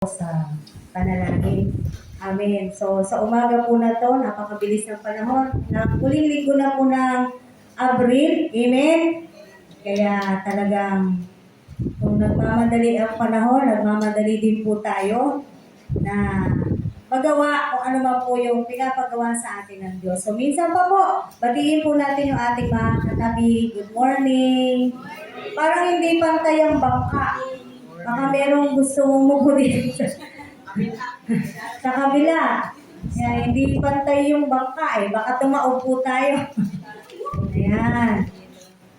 sa panalangin. Amen. So, sa umaga po na to, napakabilis ng panahon. Huling linggo na po ng Abril. Amen. Kaya talagang kung nagmamadali ang panahon, nagmamadali din po tayo na magawa kung ano man po yung pinapagawa sa atin ng Diyos. So, minsan pa po, batiin po natin yung ating mga katabi. Good morning. Parang hindi pantay ang bangka. Baka merong gusto mong mugurin sa kabila. Kaya hindi pantay yung bangka eh. Baka tumaupo tayo. Ayan.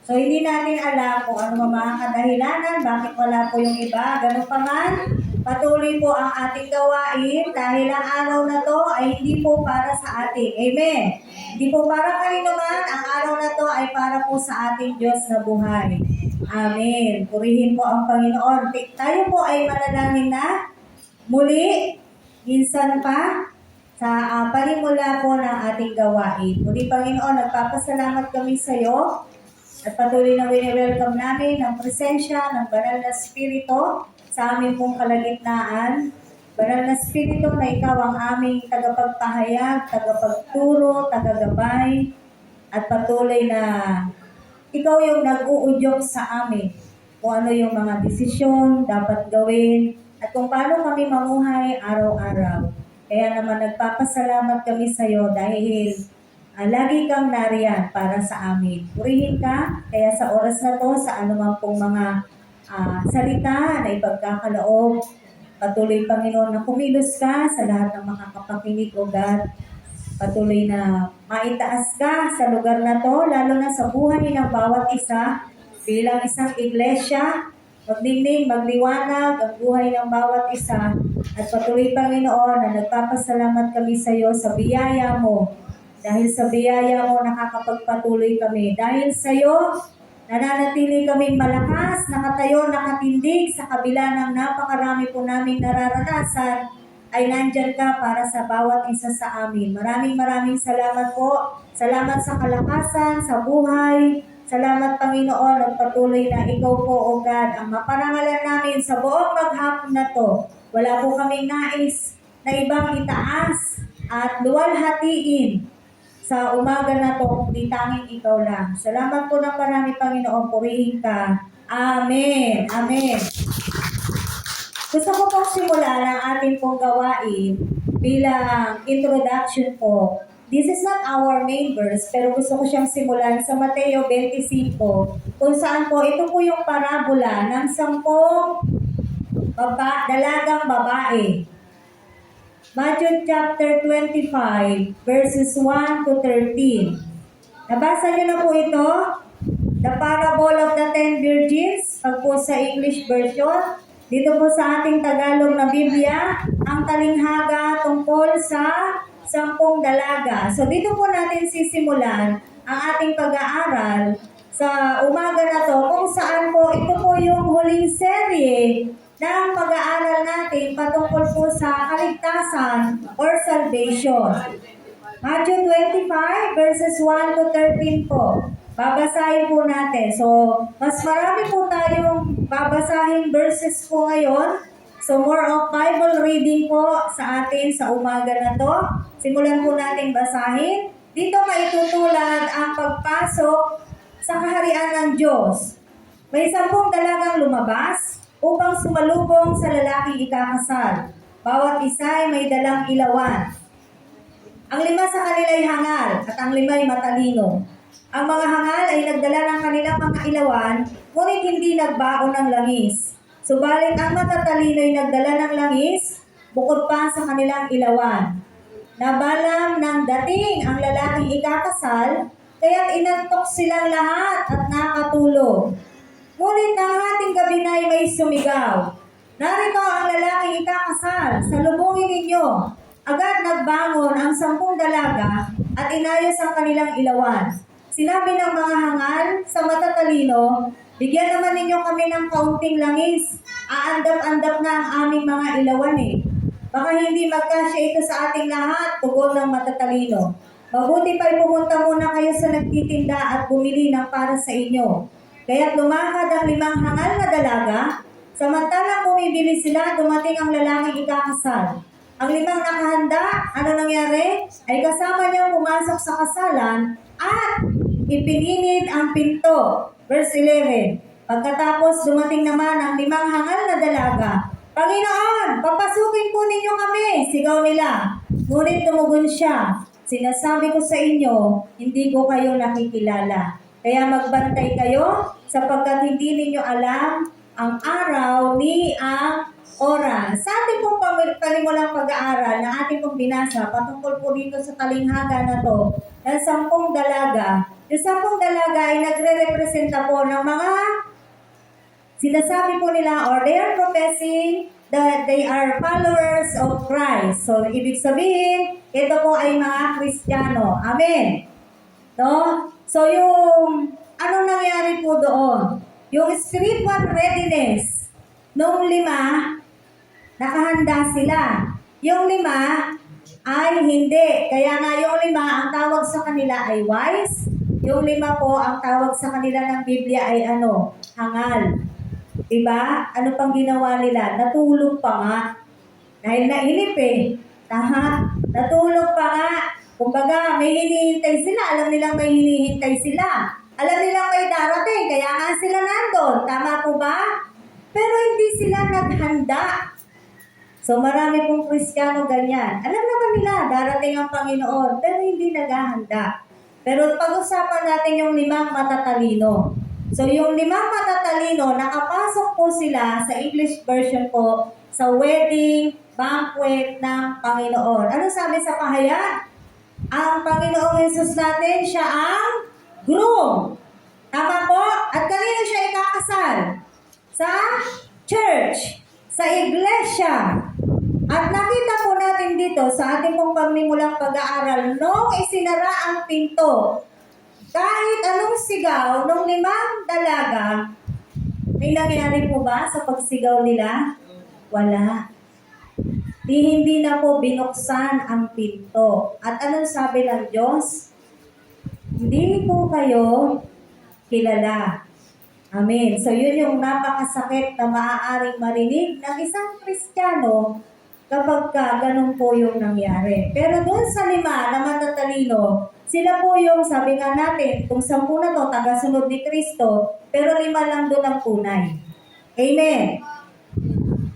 So, hindi natin alam kung ano mga kadahilanan, bakit wala po yung iba. Ganun pa man, patuloy po ang ating gawain dahil ang araw na to ay hindi po para sa atin. Amen. Hindi po para kanino man, ang araw na to ay para po sa ating Diyos na buhay. Amen. Purihin po ang Panginoon. Tayo po ay manalangin na muli, minsan pa, sa panimula po ng ating gawain. Muli, Panginoon, nagpapasalamat kami sa iyo at patuloy na wini-welcome namin ang presensya ng Banal na Espiritu sa aming pong kalagitnaan. Banal na Espiritu na ikaw ang aming tagapagpahayag, tagapagturo, tagagabay, at patuloy na ikaw yung nag-uudyok sa amin kung ano yung mga desisyon dapat gawin at kung paano kami mamuhay araw-araw. Kaya naman nagpapasalamat kami sa iyo dahil lagi kang nariyan para sa amin. Purihin ka, kaya sa oras na to, sa anumang pong mga salita na ipagkakaloob, patuloy Panginoon na kumilos ka sa lahat ng makakapakinig, O God. Patuloy na maitaas ka sa lugar na to, lalo na sa buhay ng bawat isa bilang isang iglesia. Magdingding, magliwanag ang buhay ng bawat isa. At patuloy Panginoon na nagpapasalamat kami sa iyo sa biyaya mo. Dahil sa biyaya mo nakakapagpatuloy kami. Dahil sa iyo, nananatili kaming malakas, nakatayo, nakatindig sa kabila ng napakarami po naming nararanasan, ay nandyan ka para sa bawat isa sa amin. Maraming salamat po. Salamat sa kalakasan, sa buhay. Salamat Panginoon at patuloy na ikaw po, O God, ang maparangalan namin sa buong maghapon na to. Wala po kaming nais na ibang itaas at luwalhatiin sa umaga na to, kundi tanging ikaw lang. Salamat po ng marami Panginoon, purihin ka. Amen. Amen. Gusto ko pong simulan ang ating pong gawain bilang introduction po. This is not our main verse, pero gusto ko siyang simulan sa Mateo 25, kung saan po ito po yung parabola ng 10 dalagang babae. Matthew chapter 25, verses 1 to 13. Nabasa niyo na po ito? The parable of the 10 virgins, pag po sa English version. Dito po sa ating Tagalog na Biblia, ang talinghaga tungkol sa 10 dalaga. So dito po natin sisimulan ang ating pag-aaral sa umaga na to, kung saan po ito po yung huling serye ng pag-aaral natin patungkol po sa kaligtasan or salvation. Matthew 25 verses 1 to 13 po. Babasahin po natin. So, mas marami po tayong babasahin verses po ngayon. So, more of Bible reading po sa atin sa umaga na to. Simulan po natin basahin. Dito maitutulad ang pagpasok sa kaharian ng Diyos. May 10 dalagang lumabas upang sumalubong sa lalaking ikakasal. Bawat isa ay may dalang ilawan. Ang 5 sa kanila ay hangal at ang 5 ay matalino. Ang mga hangal ay nagdala ng kanilang mga ilawan, ngunit hindi nagbaon ng langis. Subalit ang matatalino ay nagdala ng langis, bukod pa sa kanilang ilawan. Nabalam ng dating ang lalaking ikakasal, kaya't inantok silang lahat at nakatulog. Ngunit ang hating gabi na ay may sumigaw. Narito ang lalaking ikakasal, salubungin ninyo. Agad nagbangon ang 10 dalaga at inayos ang kanilang ilawan. Sinabi ng mga hangal sa matatalino, bigyan naman ninyo kami ng kaunting langis. Aandap-andap na ang aming mga ilawan eh. Baka hindi magkasya ito sa ating lahat, tugon ng matatalino. Mabuti pa'y pumunta muna kayo sa nagtitinda at bumili ng para sa inyo. Kaya't lumakad ang 5 hangal na dalaga, Samantalang bumibili sila, dumating ang lalaking ikakasal. Ang 5 nakahanda, ano nangyari? Ay kasama niyang pumasok sa kasalan at ipinilid ang pinto. Verse 11. Pagkatapos dumating naman ang 5 hangal na dalaga. Panginoon, papasukin po ninyo kami, sigaw nila. Ngunit tumugon siya, sinasabi ko sa inyo, hindi ko kayo nakikilala. Kaya magbantay kayo sapagkat hindi ninyo alam ang araw ni ang oras. Sa ating pong panimulang pag-aaral na ating pong binasa patungkol po dito sa talinghaga na to ng 10 dalaga. Yung 10 dalaga ay nagre-representa po ng mga sinasabi po nila or they are professing that they are followers of Christ. So, ibig sabihin, ito po ay mga Kristiyano. Amen. No? So, yung anong nangyari po doon? Yung spiritual readiness nung 5, nakahanda sila. Yung 5 ay hindi. Kaya nga yung 5, ang tawag sa kanila ay wise. Yung 5 po, ang tawag sa kanila ng Biblia ay ano? Hangal. Diba? Ano pang ginawa nila? Natulog pa nga. Dahil nainip eh. Tama? Natulog pa nga. Kumbaga, may hinihintay sila. Alam nilang may hinihintay sila. Alam nilang may darating. Kaya nga sila nandun. Tama po ba? Pero hindi sila naghanda. So marami pong Kristiyano ganyan. Alam naman nila, darating ang Panginoon. Pero hindi naghahanda. Pero pag-usapan natin yung 5 matatalino. So, yung 5 matatalino, nakapasok po sila sa English version po sa wedding banquet ng Panginoon. Ano sabi sa pahayag? Ang Panginoong Jesus natin, siya ang groom. Tama po? At kanino siya ikakasal? Sa church, sa iglesia. At nakita po natin dito sa ating pong pagnimulang pag-aaral, nung isinara ang pinto, kahit anong sigaw ng 5 dalaga, may nangyari po ba sa pagsigaw nila? Wala. Hindi na po binuksan ang pinto. At anong sabi ng Diyos? Hindi po kayo kilala. Amen. So yun yung napakasakit na maaaring marinig ng isang Kristiyano kapag ganun po yung nangyari. Pero doon sa 5 na matatalino, sila po yung, sabi nga natin, kung 10 na to, tagasunod ni Kristo, pero 5 lang doon ang tunay. Amen.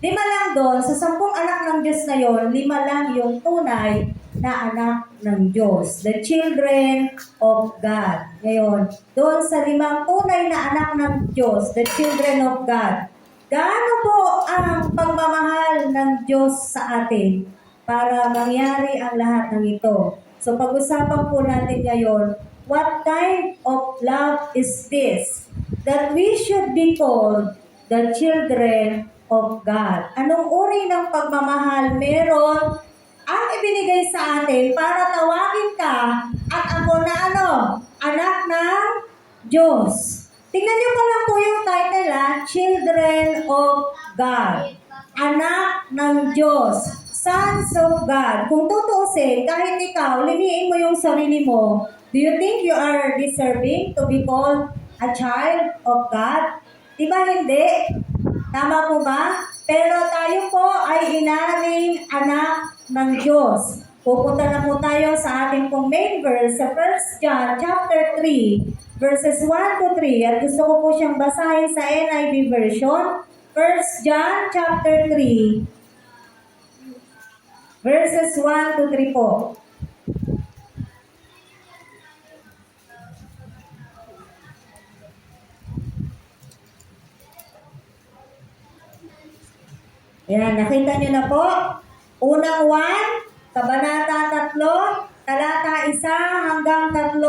5 lang doon, sa 10 anak ng Diyos na yon, 5 lang yung tunay na anak ng Diyos. The children of God. Ngayon, doon sa 5 tunay na anak ng Diyos, the children of God, gaano po ang pagmamahal ng Diyos sa atin para mangyari ang lahat ng ito? So pag-usapan po natin ngayon, what kind of love is this? That we should be called the children of God. Anong uri ng pagmamahal meron ang ibinigay sa atin para tawagin ka at ako na ano? Anak ng Diyos. Tingnan niyo pa lang po yung title Children of God. Anak ng Diyos. Sons of God. Kung tutuusin, kahit ikaw, liniin mo yung sarili mo, do you think you are deserving to be called a child of God? Diba hindi? Tama po ba? Pero tayo po ay inaring anak ng Diyos. Pupunta na po tayo sa ating pong main verse sa 1 John chapter 3, verses 1 to 3. At gusto ko po siyang basahin sa NIV version. 1 John chapter 3, verses 1 to 3 po. Ayan, nakita nyo na po. Unang 1, Kabanata 3, talata 1 hanggang 3.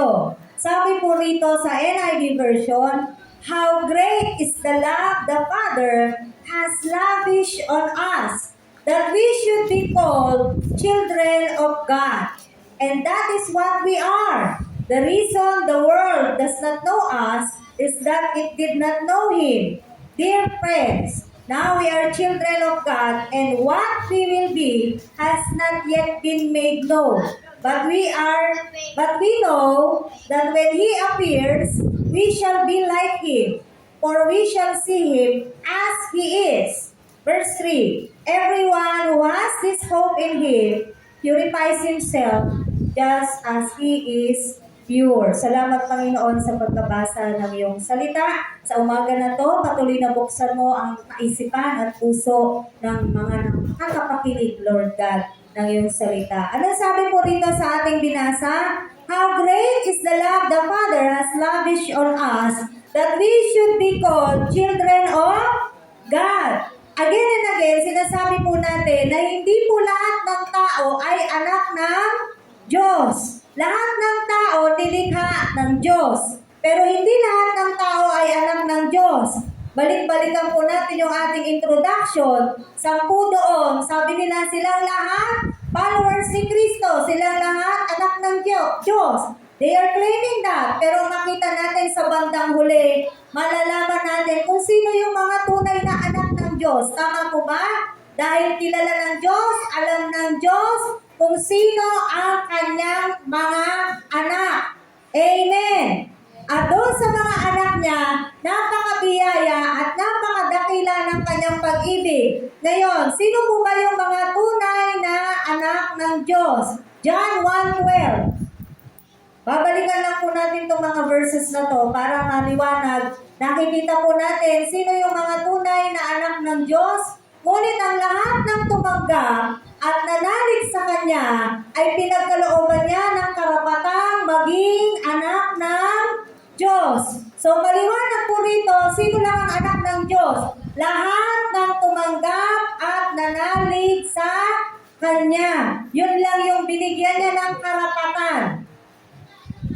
Sabi po rito sa NIV version, how great is the love the Father has lavished on us, that we should be called children of God. And that is what we are. The reason the world does not know us is that it did not know Him. Dear friends, now we are children of God, and what we will be has not yet been made known. But we know that when He appears, we shall be like Him. for we shall see him as he is. Verse 3, everyone who has this hope in him purifies himself just as he is pure. Salamat Panginoon sa pagbabasa ng iyong salita. Sa umaga na to, patuloy na buksan mo ang kaisipan at puso ng mga nakakapakinig, Lord God, ng iyong salita. Ano sabi po dito sa ating binasa? How great is the love the Father has lavished on us that we should be called children of God. Again and again, sinasabi po natin na hindi po lahat ng tao ay anak ng Diyos. Lahat ng tao nilikha ng Diyos. Pero hindi lahat ng tao ay anak ng Diyos. Balik-balikan po natin yung ating introduction. 10 doon, sabi nila silang lahat followers ni Kristo. Silang lahat anak ng Diyos. They are claiming that. Pero makita natin sa bandang huli, malalaman natin kung sino yung mga tunay na anak ng Diyos. Tama po ba? Dahil kilala ng Diyos, alam ng Diyos kung sino ang kanyang mga anak. Amen. At doon sa mga anak niya, napakabiyaya at napakadakila ng kanyang pag-ibig. Ngayon, sino po ba yung mga tunay na anak ng Diyos? John 1:12. Babalikan lang po natin itong mga verses na to para maliwanag. Nakikita po natin sino yung mga tunay na anak ng Diyos. Ngunit ang lahat ng tumanggap at nanalig sa Kanya ay pinagkalooban niya ng karapatang maging anak ng Diyos. So maliwanag po rito, sino lang ang anak ng Diyos? Lahat ng tumanggap at nanalig sa Kanya. Yun lang yung binigyan niya ng karapatan.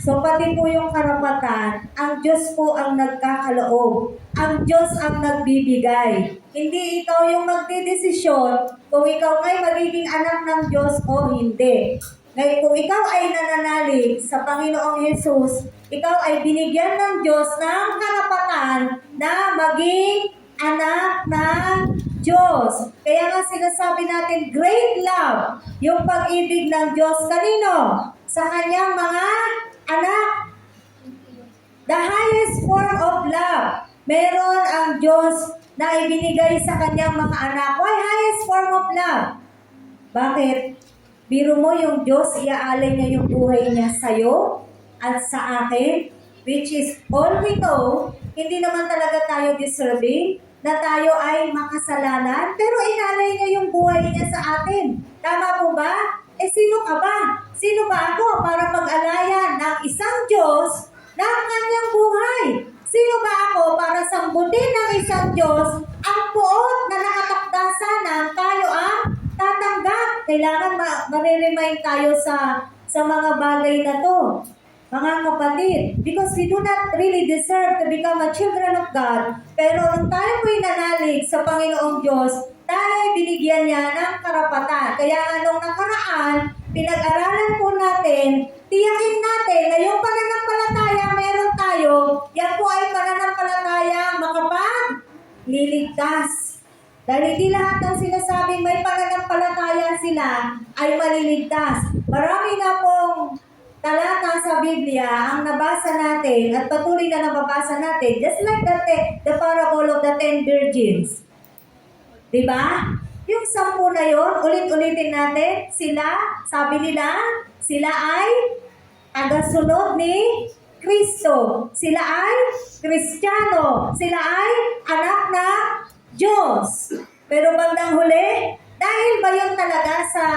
So pati po yung karapatan, ang Diyos po ang nagkakaloob. Ang Diyos ang nagbibigay. Hindi ikaw yung magdidesisyon kung ikaw ay magiging anak ng Diyos o hindi. Ngayon, kung ikaw ay nananalig sa Panginoong Yesus, ikaw ay binigyan ng Diyos ng karapatan na maging anak ng Diyos. Kaya nga sinasabi natin, great love, yung pag-ibig ng Diyos kanino? Sa kanyang mga anak. The highest form of love. Meron ang Diyos na ibinigay sa kanyang mga anak. Why highest form of love? Bakit? Biro mo yung Diyos, iaalay niya yung buhay niya sa'yo at sa akin, which is all we know, hindi naman talaga tayo deserving na tayo ay makasalanan, pero inalay niya yung buhay niya sa atin. Tama po ba? Sino ka ba? Sino ba ako para mag-alaya ng isang Diyos ng kanyang buhay? Sino ba ako para sambutin ng isang Diyos ang puot na nakatakdasan na tayo ang tatanggap? Kailangan ma-remind tayo sa mga bagay na to, mga kapatid. Because we do not really deserve to become a children of God. Pero nung tayo po'y nanalig sa Panginoong Diyos, tayo ay binigyan niya ng karapatan. Kaya nung nakaraan, pinag-aralan po natin, tiyakin natin na yung pananampalataya meron tayo, yan po ay pananampalataya makapagliligtas. Dahil hindi lahat ng sinasabing may pananampalataya sila ay maliligtas. Marami na pong talata sa Biblia ang nabasa natin at patuloy na nababasa natin, just like the parable of the 10 virgins. Diba? Yung 10 na yun, ulit-ulitin natin, sila, sabi nila, sila ay tagasunod ni Kristo. Sila ay Kristiyano. Sila ay anak ng Diyos. Pero bandang huli, dahil ba yun talaga sa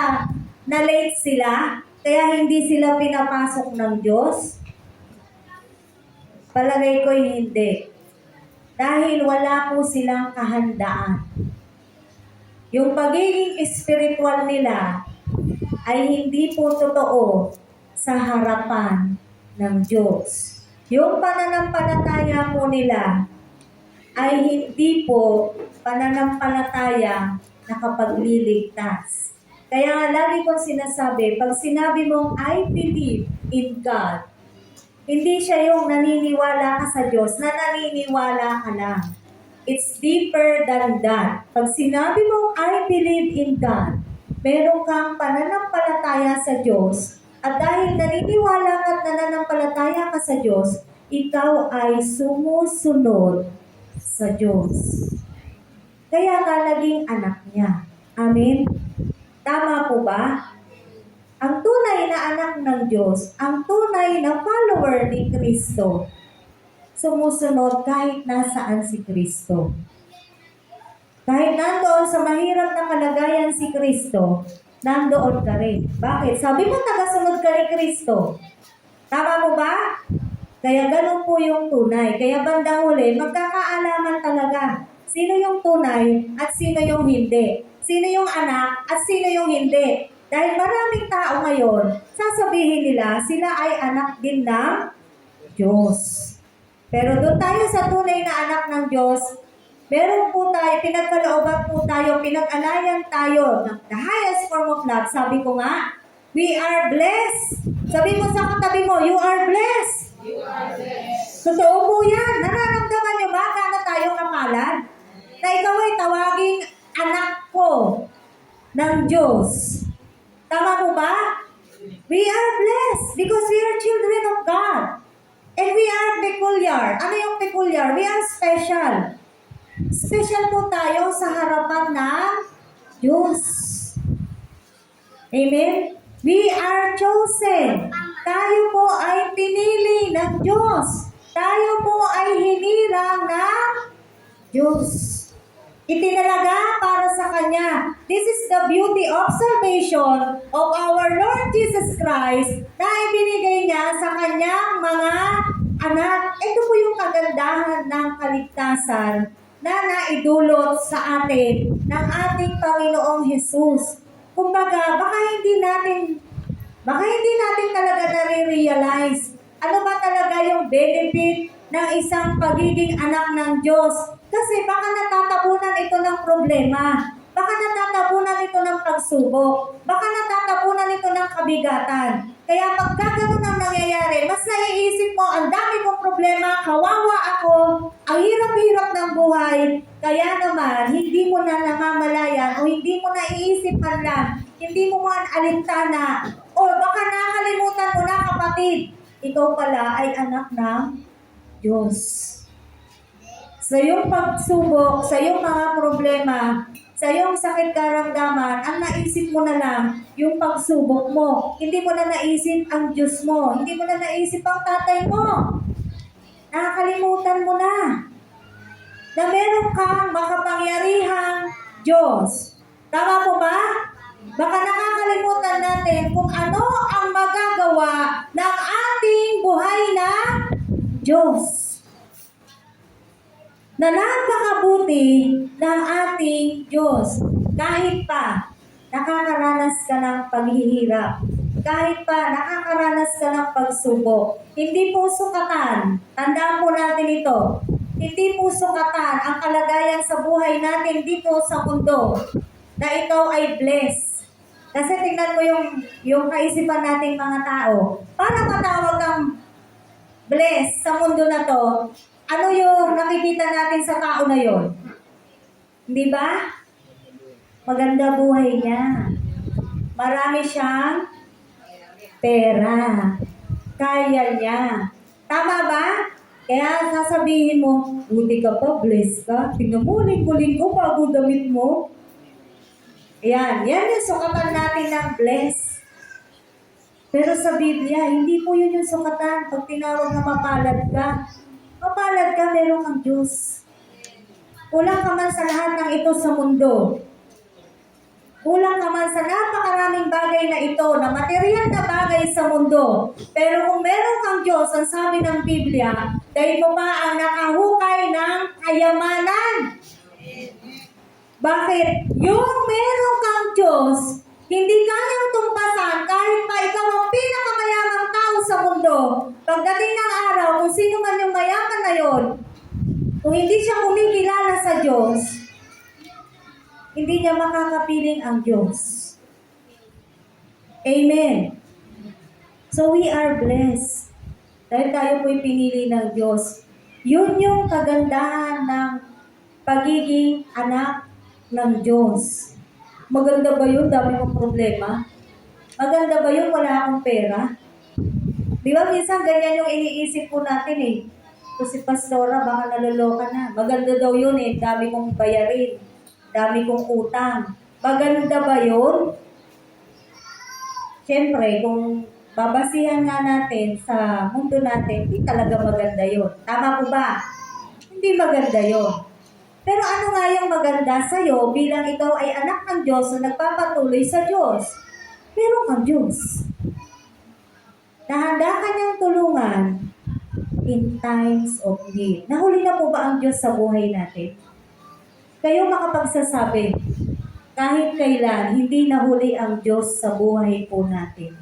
na-late sila, kaya hindi sila pinapasok ng Diyos? Palagay ko hindi. Dahil wala po silang kahandaan. Yung pagiging spiritual nila ay hindi po totoo sa harapan ng Diyos. Yung pananampalataya po nila ay hindi po pananampalataya na kapagliligtas. Kaya nga lagi kong sinasabi, pag sinabi mong I believe in God, hindi siya yung naniniwala ka sa Diyos, na naniniwala ka lang. It's deeper than that. Pag sinabi mong I believe in God, meron kang pananampalataya sa Diyos. At dahil naniniwala ka at nananampalataya ka sa Diyos, ikaw ay sumusunod sa Diyos. Kaya ka naging anak niya. Amen? Tama po ba? Ang tunay na anak ng Diyos, ang tunay na follower ni Kristo, sumusunod kahit nasaan si Kristo. Kahit nandoon sa mahirap na kalagayan si Kristo, nandoon ka rin. Bakit? Sabi mo, tagasunod ka ni Kristo. Tama mo ba? Kaya ganun po yung tunay. Kaya bandang huli, magkakaalaman talaga sino yung tunay at sino yung hindi. Sino yung anak at sino yung hindi. Dahil maraming tao ngayon, sasabihin nila sila ay anak din ng Diyos. Pero doon tayo sa tunay na anak ng Diyos, meron po tayo, pinagkalooban po tayo, pinag-alayan tayo ng the highest form of love. Sabi ko nga, we are blessed. Sabi mo sa katabi mo, you are blessed. You are blessed. Totoo po yan. Nararamdaman nyo ba na tayo kapalan? Na ikaw ay tawaging anak ko ng Diyos. Tama po ba? We are blessed because we are children of God. And we are peculiar. Ano yung peculiar? We are special. Special po tayo sa harapan ng Diyos. Amen? We are chosen. Tayo po ay pinili ng Diyos. Tayo po ay hinirang ng Diyos. Itinalaga para sa Kanya. This is the beauty of salvation of our Lord Jesus Christ na ibinigay niya sa Kanyang mga anak. Ito po yung kagandahan ng kaligtasan na naidulot sa atin ng ating Panginoong Jesus. Kumbaga, baka hindi natin talaga nare-realize ano ba talaga yung benefit ng isang pagiging anak ng Diyos. Kasi baka natatabunan ito ng problema. Baka natatabunan ito ng pagsubok. Baka natatabunan ito ng kabigatan. Kaya pag gano'n ang nangyayari, mas naiisip mo, ang dami kong problema, kawawa ako, ang hirap-hirap ng buhay. Kaya naman, hindi mo na namamalayan o hindi mo naiisip man lang, hindi mo man alintana, o baka nakalimutan mo na kapatid, ikaw pala ay anak ng Diyos. Sa iyong pagsubok, sa iyong mga problema, sa iyong sakit karamdaman, ang naisip mo na lang yung pagsubok mo. Hindi mo na naisip ang Diyos mo. Hindi mo na naisip ang tatay mo. Nakakalimutan mo na na meron kang makapangyarihang Diyos. Tama po ba? Baka nakakalimutan natin kung ano ang magagawa ng ating buhay na Diyos. Na napakabuti ng ating Diyos. Kahit pa nakakaranas ka ng paghihirap, kahit pa nakakaranas ka ng pagsubok, hindi po sukatan. Tandaan po natin ito. Hindi po sukatan ang kalagayan sa buhay natin dito sa mundo na ikaw ay blessed. Kasi tingnan mo yung kaisipan nating mga tao. Para matawag kang blessed sa mundo na to, ano yung nakikita natin sa tao na yon? Di ba? Maganda buhay niya. Marami siyang pera. Kaya niya. Tama ba? Kaya sasabihin mo, buti ka pa, blessed ka. Tingnan mo, linggo-linggo bago damit mo. Yan yung sukatan natin ng blessed. Pero sa Biblia, hindi po yun yung sukatan. Pag tinawag na mapalad ka, meron kang Diyos. Kulang ka man sa lahat ng ito sa mundo. Kulang ka man sa napakaraming bagay na ito, na material na bagay sa mundo. Pero kung meron kang Diyos, ang sabi ng Biblia, dahil mo pa ang nakahukay ng kayamanan. Bakit? Yung meron kang Diyos, hindi kanyang tumpasan kahit pa ikaw ang pinakamayamang tao sa mundo. Pagdating ng araw, kung sino man yung mayaman na yon, kung hindi siya kumikilala sa Diyos, hindi niya makakapiling ang Diyos. Amen. So we are blessed. Dahil tayo po'y pinili ng Diyos. Yun yung kagandahan ng pagiging anak ng Diyos. Maganda ba yun? Dami mong problema. Maganda ba yun? Wala akong pera. Di ba minsan ganyan yung iniisip po natin eh. to si Pastora, baka naloloka na. Maganda daw yun eh, dami kong bayarin, dami kong utang. Maganda ba yun? Siyempre, kung babasihan nga natin sa mundo natin, hindi talaga maganda yun. Tama po ba? Hindi maganda yun. Pero ano nga yung maganda sa'yo bilang ikaw ay anak ng Diyos na nagpapatuloy sa Diyos? Meron kang Diyos. Nahanda ka niyang tulungan in times of need. Nahuli na po ba ang Diyos sa buhay natin? Kayo makapagsasabi, kahit kailan, hindi nahuli ang Diyos sa buhay po natin.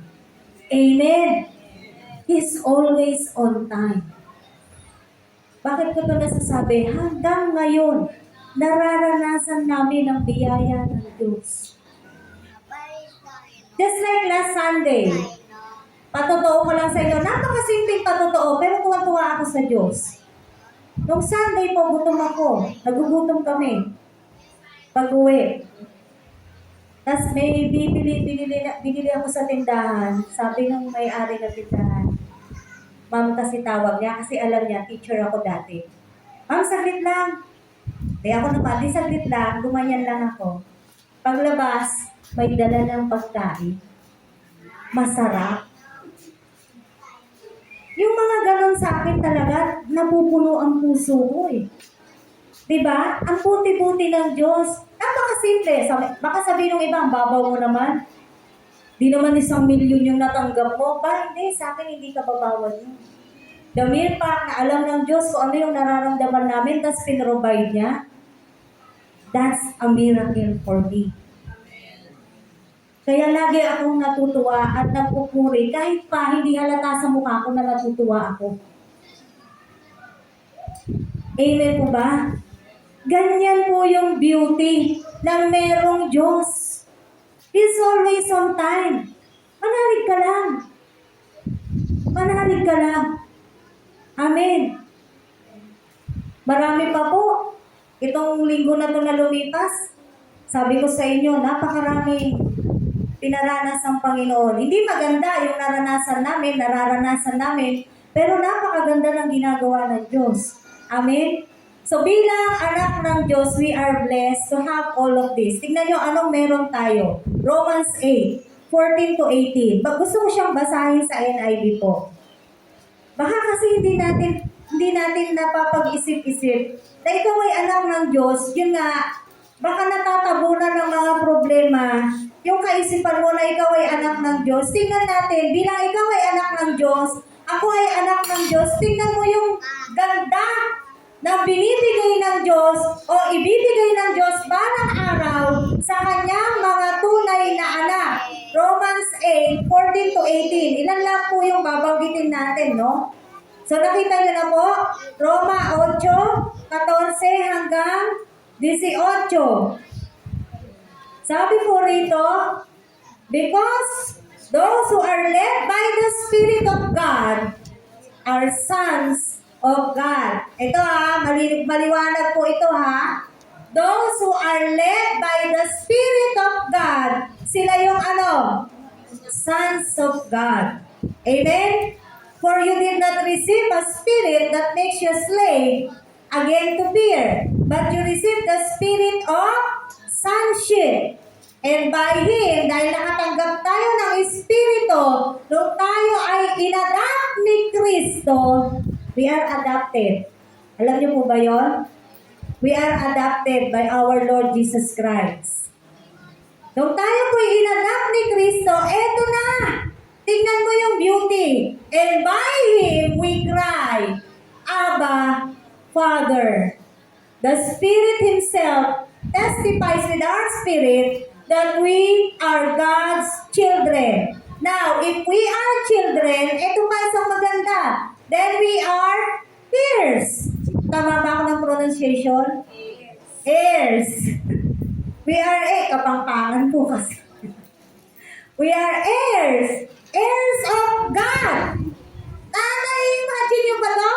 Amen. He's always on time. Bakit ko ito nasasabi? Hanggang ngayon, nararanasan namin ang biyaya ng Diyos. Just like last Sunday, patotoo ko lang sa inyo, napakasimpleng patotoo, pero tuwa-tuwa ako sa Diyos. Nung Sunday po, gutom ako. Nagugutom kami. Pag-uwi. Tapos may binili ako sa tindahan. Sabi ng may-ari ng tindahan, ma'am kasi tawag niya, kasi alam niya, teacher ako dati. Ma'am, saglit lang. Kaya ako naman, di saglit lang, gumanyan lang ako. Paglabas, may dala ng pagkain. Masarap. Yung mga ganon sa akin talaga, napupuno ang puso ko eh. Diba? Ang puti-puti ng Diyos. Napakasimple. Baka sabihin ng iba, ang babaw mo naman. Di naman 1 milyon yung natanggap mo. Hindi, sa akin hindi ka babawan yun. The mere fact na alam ng Diyos kung ano yung nararamdaman namin, tapos pinrovide niya, that's a miracle for me. Kaya lagi akong natutuwa at nagpupuri kahit pa hindi halata sa mukha ko na natutuwa ako. Amen po ba? Ganyan po yung beauty ng merong Diyos. He's always on time. Manalig ka lang. Manalig ka lang. Amen. Marami pa po. Itong linggo na ito na lumipas, sabi ko sa inyo, napakaraming pinaranas ang Panginoon. Hindi maganda yung nararanasan namin, pero napakaganda ng ginagawa ng Diyos. Amen? So bilang anak ng Diyos, we are blessed to have all of this. Tingnan nyo anong meron tayo. Romans 8:14 to 18. Gusto ko siyang basahin sa NIV po. Baka kasi hindi natin napapag-isip-isip na ikaw ay anak ng Diyos, yun nga, baka natatabunan ng mga problema, yung kaisipan mo na ikaw ay anak ng Diyos. Tingnan natin, bilang ikaw ay anak ng Diyos, ako ay anak ng Diyos, tingnan mo yung ganda na binibigay ng Diyos o ibibigay ng Diyos balang araw sa kanyang mga tunay na anak. Romans 8:14 to 18. Ilan lang po yung babanggitin natin, no? So nakita nyo na po, Roma 8:14 hanggang 18. Sabi po rito, because those who are led by the Spirit of God are sons of God. Ito maliwanag po ito ha. Those who are led by the Spirit of God, sila yung sons of God. Amen? For you did not receive a spirit that makes you slave again to fear, but you received the spirit of sonship. And by Him, dahil nakatanggap tayo ng Espiritu, nung tayo ay inadapt ni Kristo, we are adopted. Alam niyo po ba yon? We are adopted by our Lord Jesus Christ. Nung tayo po inadapt ni Kristo, eto na! Tingnan mo yung beauty. And by Him, we cry, Abba, Father. The Spirit Himself testifies with our spirit that we are God's children. Now, if we are children, ito pa isang maganda. Then we are heirs. Tama ba ako ng pronunciation? Heirs. We are kapangpangan po kasi. We are heirs. Heirs of God. Imagine nyo ba ito?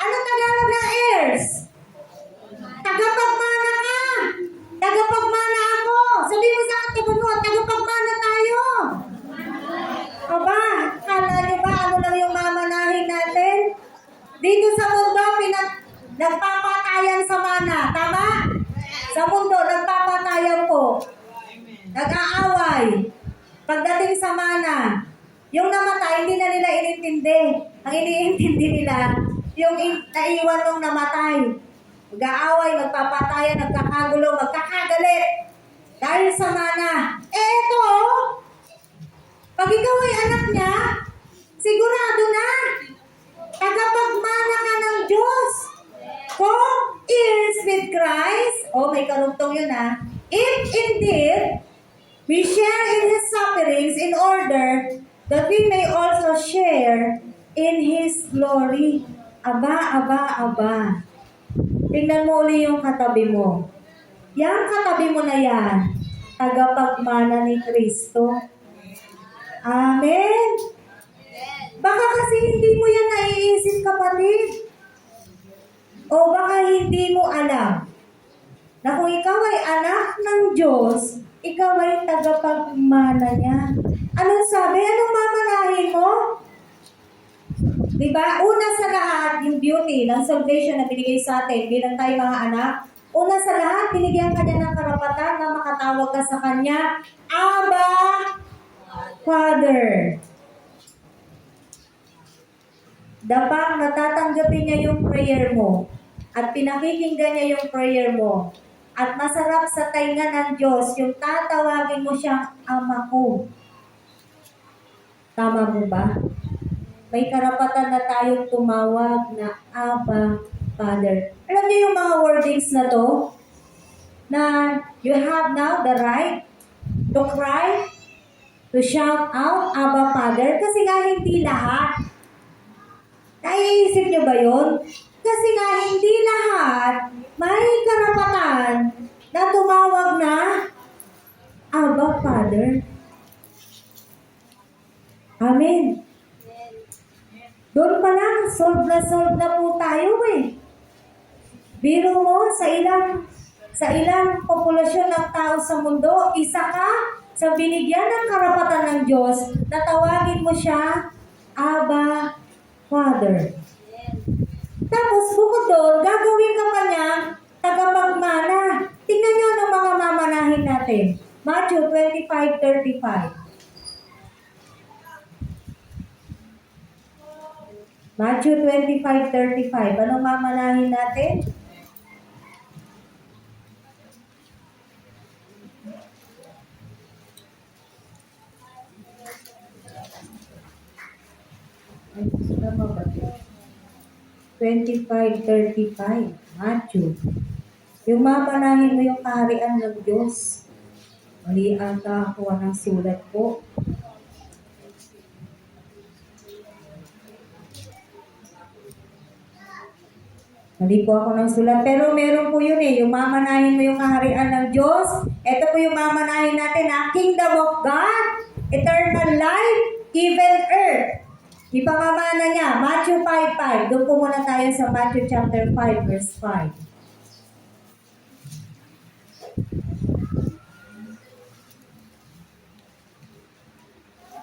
Ano Tagalog ng heirs? Tagapagmana ka. Tagapagmana ako. Sabi mo sa akin, tagapagmana tayo. Aba, kala nyo ba ano lang yung mamanahin natin? Dito sa mundo Nagpapatayan sa mana. Tama? Sa mundo, nagpapatayan po. Nag-aaway. Pagdating sa mana, yung namatay, hindi na nila inintindi. Ang iniintindi nila, yung naiwan nung namatay. Mag-aaway, magpapatayan, nagkakagulo, magkakagalit. Dahil sa mana. Eto, pag ikaw ay anak niya, sigurado na. Tagapagmana ka ng Diyos. Kung is with Christ, may karugtong yun if indeed, we share in His sufferings in order that we may also share in His glory. Aba, aba, aba. Tingnan mo uli yung katabi mo. Yang katabi mo na yan, tagapagmana ni Kristo. Amen. Baka kasi hindi mo yan naiisip, kapatid. O baka hindi mo alam na kung ikaw ay anak ng Diyos, ikaw ay tagapagmana niya. Anong sabi? Anong mamanahin mo? Diba? Una sa lahat, yung beauty ng salvation na binigay sa atin bilang tayo mga anak. Una sa lahat, binigyan ka niya ng karapatan na makatawag ka sa kanya, Abba, Father. Dapat natatanggapin niya yung prayer mo at pinakikinggan niya yung prayer mo. At masarap sa tainga ng Diyos yung tatawagin mo siyang Ama ko. Tama mo ba? May karapatan na tayong tumawag na Abba, Father. Alam niyo yung mga wordings na to? Na you have now the right to cry, to shout out, Abba, Father. Kasi nga hindi lahat. Naiisip niyo ba yun? Kasi nga hindi lahat may karapatan na tumawag na Abba, Father. Amen. Doon pa lang, solve na po tayo eh. Biro mo, sa ilang populasyon ng tao sa mundo, isa ka sa binigyan ng karapatan ng Diyos na tawagin mo siya, Abba, Father. Tapos, bukod doon, gagawin ka pa niya tagapagmana. Tingnan niyo ang mga mamanahin natin. Matthew 25:35. Matthew 25:35. Anong mamanahin natin? Ay, tama ba ito? 25:35. Matthew. Yung mamanahin mo yung kaharian ng Diyos. Mali ata ako ng sulat po. Mali po ako ng sulat. Pero meron po yun eh. Yung mamanahin mo yung kaharian ng Diyos. Ito po yung mamanahin natin Kingdom of God, eternal life, even earth. Ipamamana niya, Matthew 5:5. Doon po muna tayo sa Matthew chapter 5, verse 5.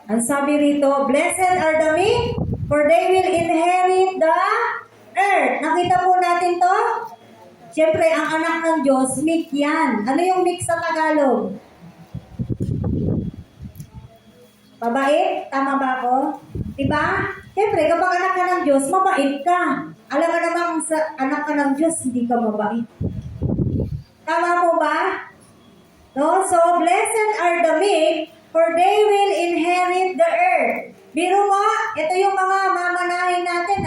Ang sabi rito, Blessed are the meek, for they will inherit the earth. Nakita po natin to? Siyempre, ang anak ng Diyos, meek yan. Ano yung meek sa Tagalog? Mabait? Tama ba ako? Diba? Siyempre, kapag anak ka ng Diyos, mabait ka. Alam mo namang sa anak ka ng Diyos, hindi ka mabait. Tama po ba? No? So, blessed are the meek, for they will inherit the earth. Biro mo, ito yung mga mamanahin natin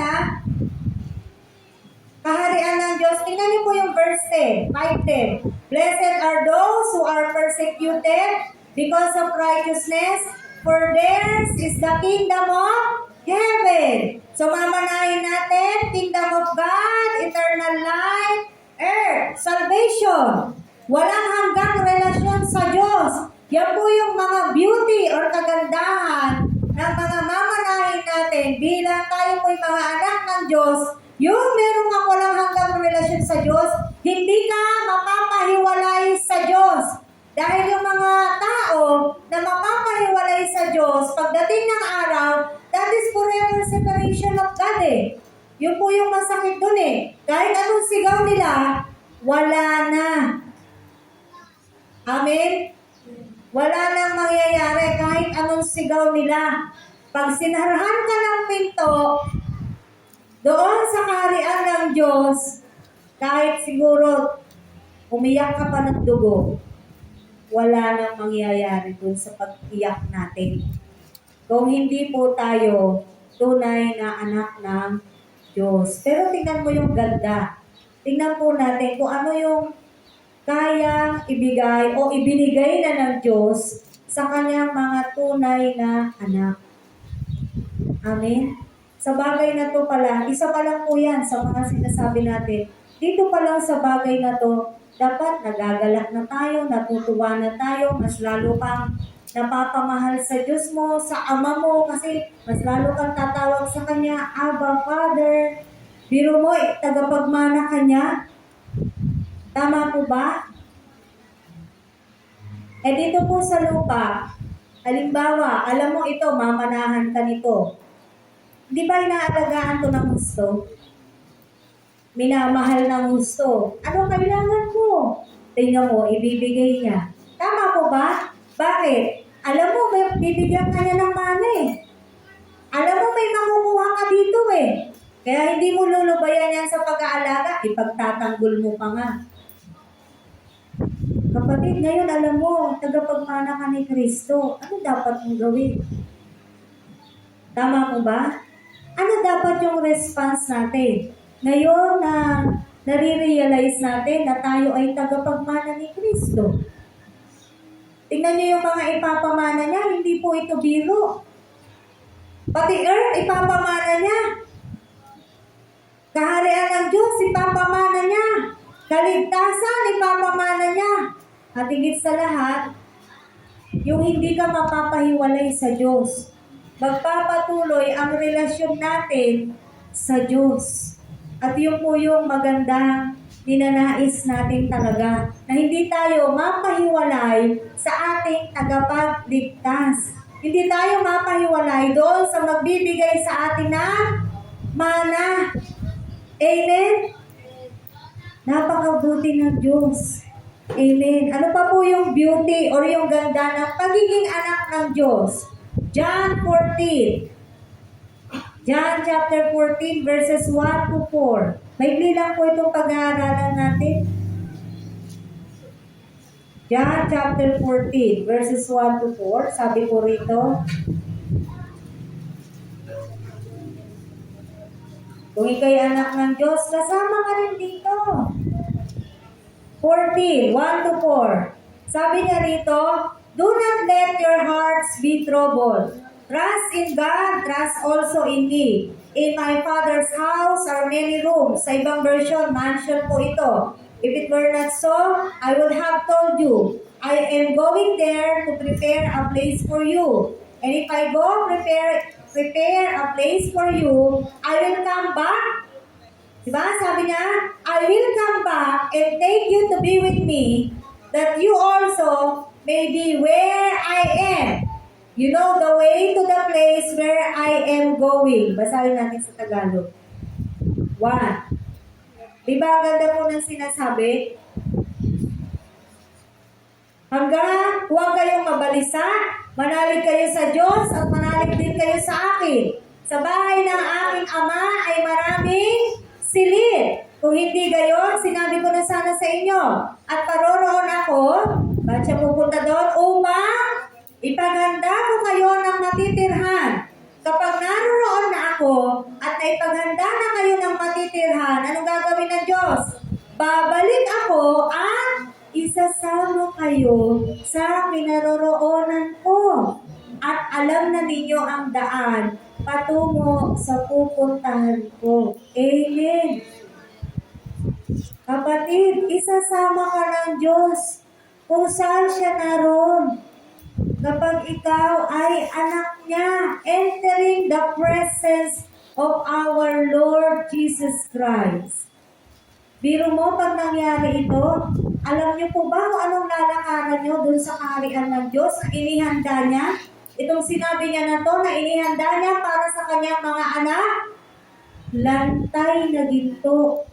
Kaharian ng Diyos. Tingnan niyo po yung verse 10, 5:10. Blessed are those who are persecuted because of righteousness, for theirs is the kingdom of heaven. So, mamanahin natin, kingdom of God, eternal life, earth, salvation. Walang hanggang relasyon sa Diyos. Yan po yung mga beauty or kagandahan ng mga mamanahin natin bilang tayo po'y mga anak ng Diyos. Yung meron kang walang hanggang relasyon sa Diyos, hindi ka mapapahiwalay sa Diyos. Dahil yung mga tao na mapapahiwalay sa Diyos, pagdating ng araw, that is forever separation of God Yun po yung masakit dun eh. Kahit anong sigaw nila, wala na. Amen? Wala nang mangyayari kahit anong sigaw nila. Pag sinarahan ka ng pinto, doon sa kaharian ng Diyos, kahit siguro umiyak ka pa ng dugo, wala nang mangyayari dun sa pag-iyak natin. Kung hindi po tayo tunay na anak ng Diyos. Pero tingnan mo yung ganda. Tingnan po natin kung ano yung kayang ibigay o ibinigay na ng Diyos sa kanyang mga tunay na anak. Amen? Sa bagay na to pala, isa pa lang po yan sa mga sinasabi natin. Dito pa lang sa bagay na to, dapat nagagalak na tayo, natutuwa na tayo, mas lalo kang napapamahal sa Diyos mo, sa Ama mo, kasi mas lalo kang tatawag sa Kanya, Abba, Father. Biro mo, tagapagmana ka niya. Tama po ba? Eh dito po sa lupa, halimbawa, alam mo ito, mamanahan ka nito. Di ba inaalagaan to ng gusto? Minamahal ng gusto. Ano kailangan mo? Tingnan mo, ibibigay niya. Tama po ba? Bakit? Alam mo, may bibigyan ka niya ng mana eh. Alam mo, may makukuha ka dito eh. Kaya hindi mo lulubayan yan sa pag-aalaga, ipagtatanggol mo pa nga. Kapatid, ngayon alam mo, tagapagmana ka ni Kristo. Ano dapat mong gawin? Tama mo ba? Ano dapat yung response natin? Ngayon na nare-realize natin na tayo ay tagapagmana ni Kristo. Tingnan niyo yung mga ipapamana niya, hindi po ito biro. Pati earth, ipapamana niya. Kaharian ng Diyos, ipapamana niya. Kaligtasan, ipapamana niya. At higit sa lahat, yung hindi ka mapapahiwalay sa Diyos. Magpapatuloy ang relasyon natin sa Diyos. At yun po yung magandang ninanais natin talaga, na hindi tayo mapahiwalay sa ating tagapagligtas. Hindi tayo mapahiwalay doon sa magbibigay sa atin ng mana. Amen? Napakabuti ng Diyos. Amen. Ano pa po yung beauty or yung ganda ng pagiging anak ng Diyos? John 14. John chapter 14 verses 1 to 4. Maigli lang po itong pag-aaralan natin. John chapter 14 verses 1 to 4. Sabi po rito, kung ikay anak ng Diyos, kasama ka rin dito. 14, 1 to 4. Sabi niya rito, do not let your hearts be troubled. Trust in God, trust also in me. In my Father's house are many rooms. Sa ibang version, mansion po ito. If it were not so, I would have told you. I am going there to prepare a place for you. And if I go prepare a place for you, I will come back. Diba? Sabi niya, I will come back and take you to be with me, that you also may be where I am. You know the way to the place where I am going. Basahin natin sa Tagalog. 1. Diba ang ganda po ng sinasabi? Hanggang huwag kayong mabalisa, manalig kayo sa Diyos at manalig din kayo sa akin. Sa bahay ng aking Ama ay maraming silid. Kung hindi gayon, sinabi ko na sana sa inyo. At paroroon ako, ba't siya pupunta doon? Upang ipaganda ko kayo ng matitirhan. Kapag naroon na ako at naipaghanda na kayo ng matitirhan, anong gagawin ng Diyos? Babalik ako at isasama kayo sa kinaroroonan ko. At alam na ninyo ang daan patungo sa pupuntahan ko. Amen. Kapatid, isasama ka ng Diyos kung saan siya naroon. Kapag ikaw ay anak niya, entering the presence of our Lord Jesus Christ. Biro mo, pag nangyari ito, alam niyo po ba kung anong lalakaran niyo dun sa kaharian ng Diyos na inihanda niya? Itong sinabi niya na to, na inihanda niya para sa kanyang mga anak. lantay na ginto.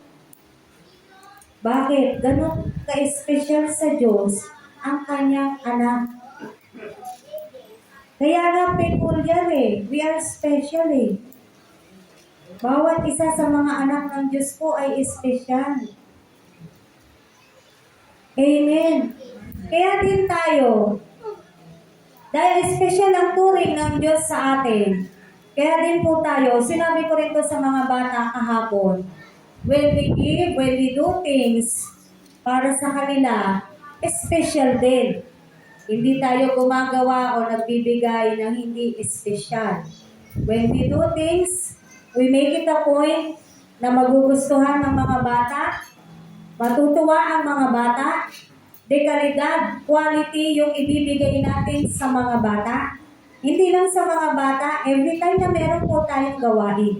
Bakit? Ganon ka-espesyal sa Diyos ang kanyang anak. Kaya nga peculiar eh. We are special eh. Bawat isa sa mga anak ng Diyos po ay espesyal. Amen. Kaya din tayo, dahil espesyal ang turing ng Diyos sa atin, kaya din po tayo, sinabi ko rin to sa mga bata kahapon, when we give, when we do things para sa kanila, special din. Hindi tayo gumagawa o nagbibigay ng hindi espesyal. When we do things, we make it a point na magugustuhan ng mga bata, matutuwa ang mga bata, de kalidad, quality yung ibibigay natin sa mga bata. Hindi lang sa mga bata, every time na meron po tayong gawain.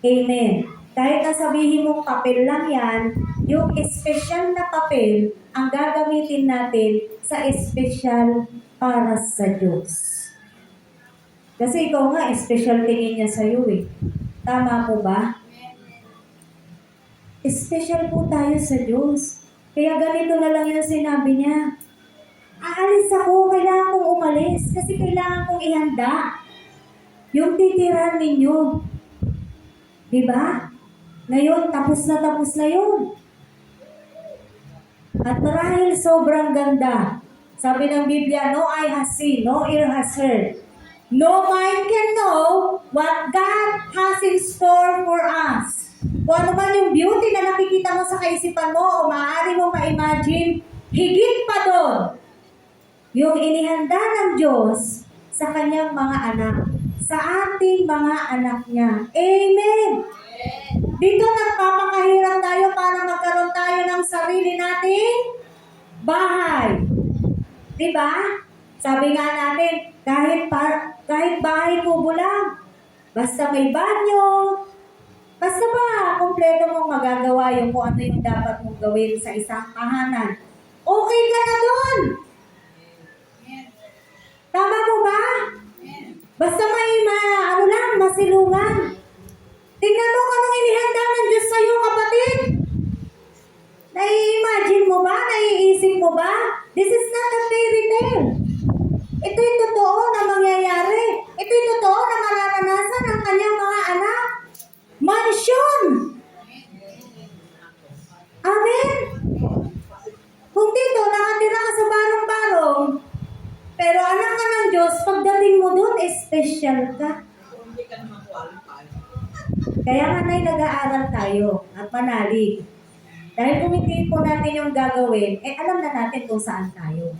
Amen. Kahit na sabihin mong papel lang yan, yung espesyal na papel ang gagamitin natin sa espesyal para sa Diyos. Kasi ikaw nga, espesyal tingin niya sa'yo eh. Tama po ba? Espesyal po tayo sa Diyos. Kaya ganito na lang yung sinabi niya. Aalis ako, kailangan kong umalis kasi kailangan kong ihanda yung titirahan ninyo. Diba? Ngayon, tapos na yun. At marahil sobrang ganda. Sabi ng Biblia, no eye has seen, no ear has heard. No mind can know what God has in store for us. Kung ano man yung beauty na nakikita mo sa kaisipan mo o maaari mo ma-imagine, higit pa doon, yung inihanda ng Diyos sa kanyang mga anak, sa ating mga anak niya. Amen! Dito nagpapakahirap tayo para magkaroon tayo ng sarili nating bahay. Diba? Sabi nga natin, kahit bahay kubo lang, basta may banyo, basta ba, kompleto mong magagawa yung kung ano yung dapat mong gawin sa isang tahanan. Okay ka na doon! Tama po ba? Basta may masilungan. Tingnan mo anong inihanda ng Diyos sa'yo, kapatid. Nai-imagine mo ba? Naiisip mo ba? This is not a fairy tale. Ito'y totoo na mangyayari. Ito'y totoo na mararanasan ng kanyang mga anak. Mansion! Amen? Kung dito, nakatira ka sa barong-barong, pero anak ka ng Diyos, pagdating mo doon, special ka. Kaya nga nag-aaral tayo at manalig. Dahil kung hindi po natin yung gagawin, alam na natin kung saan tayo.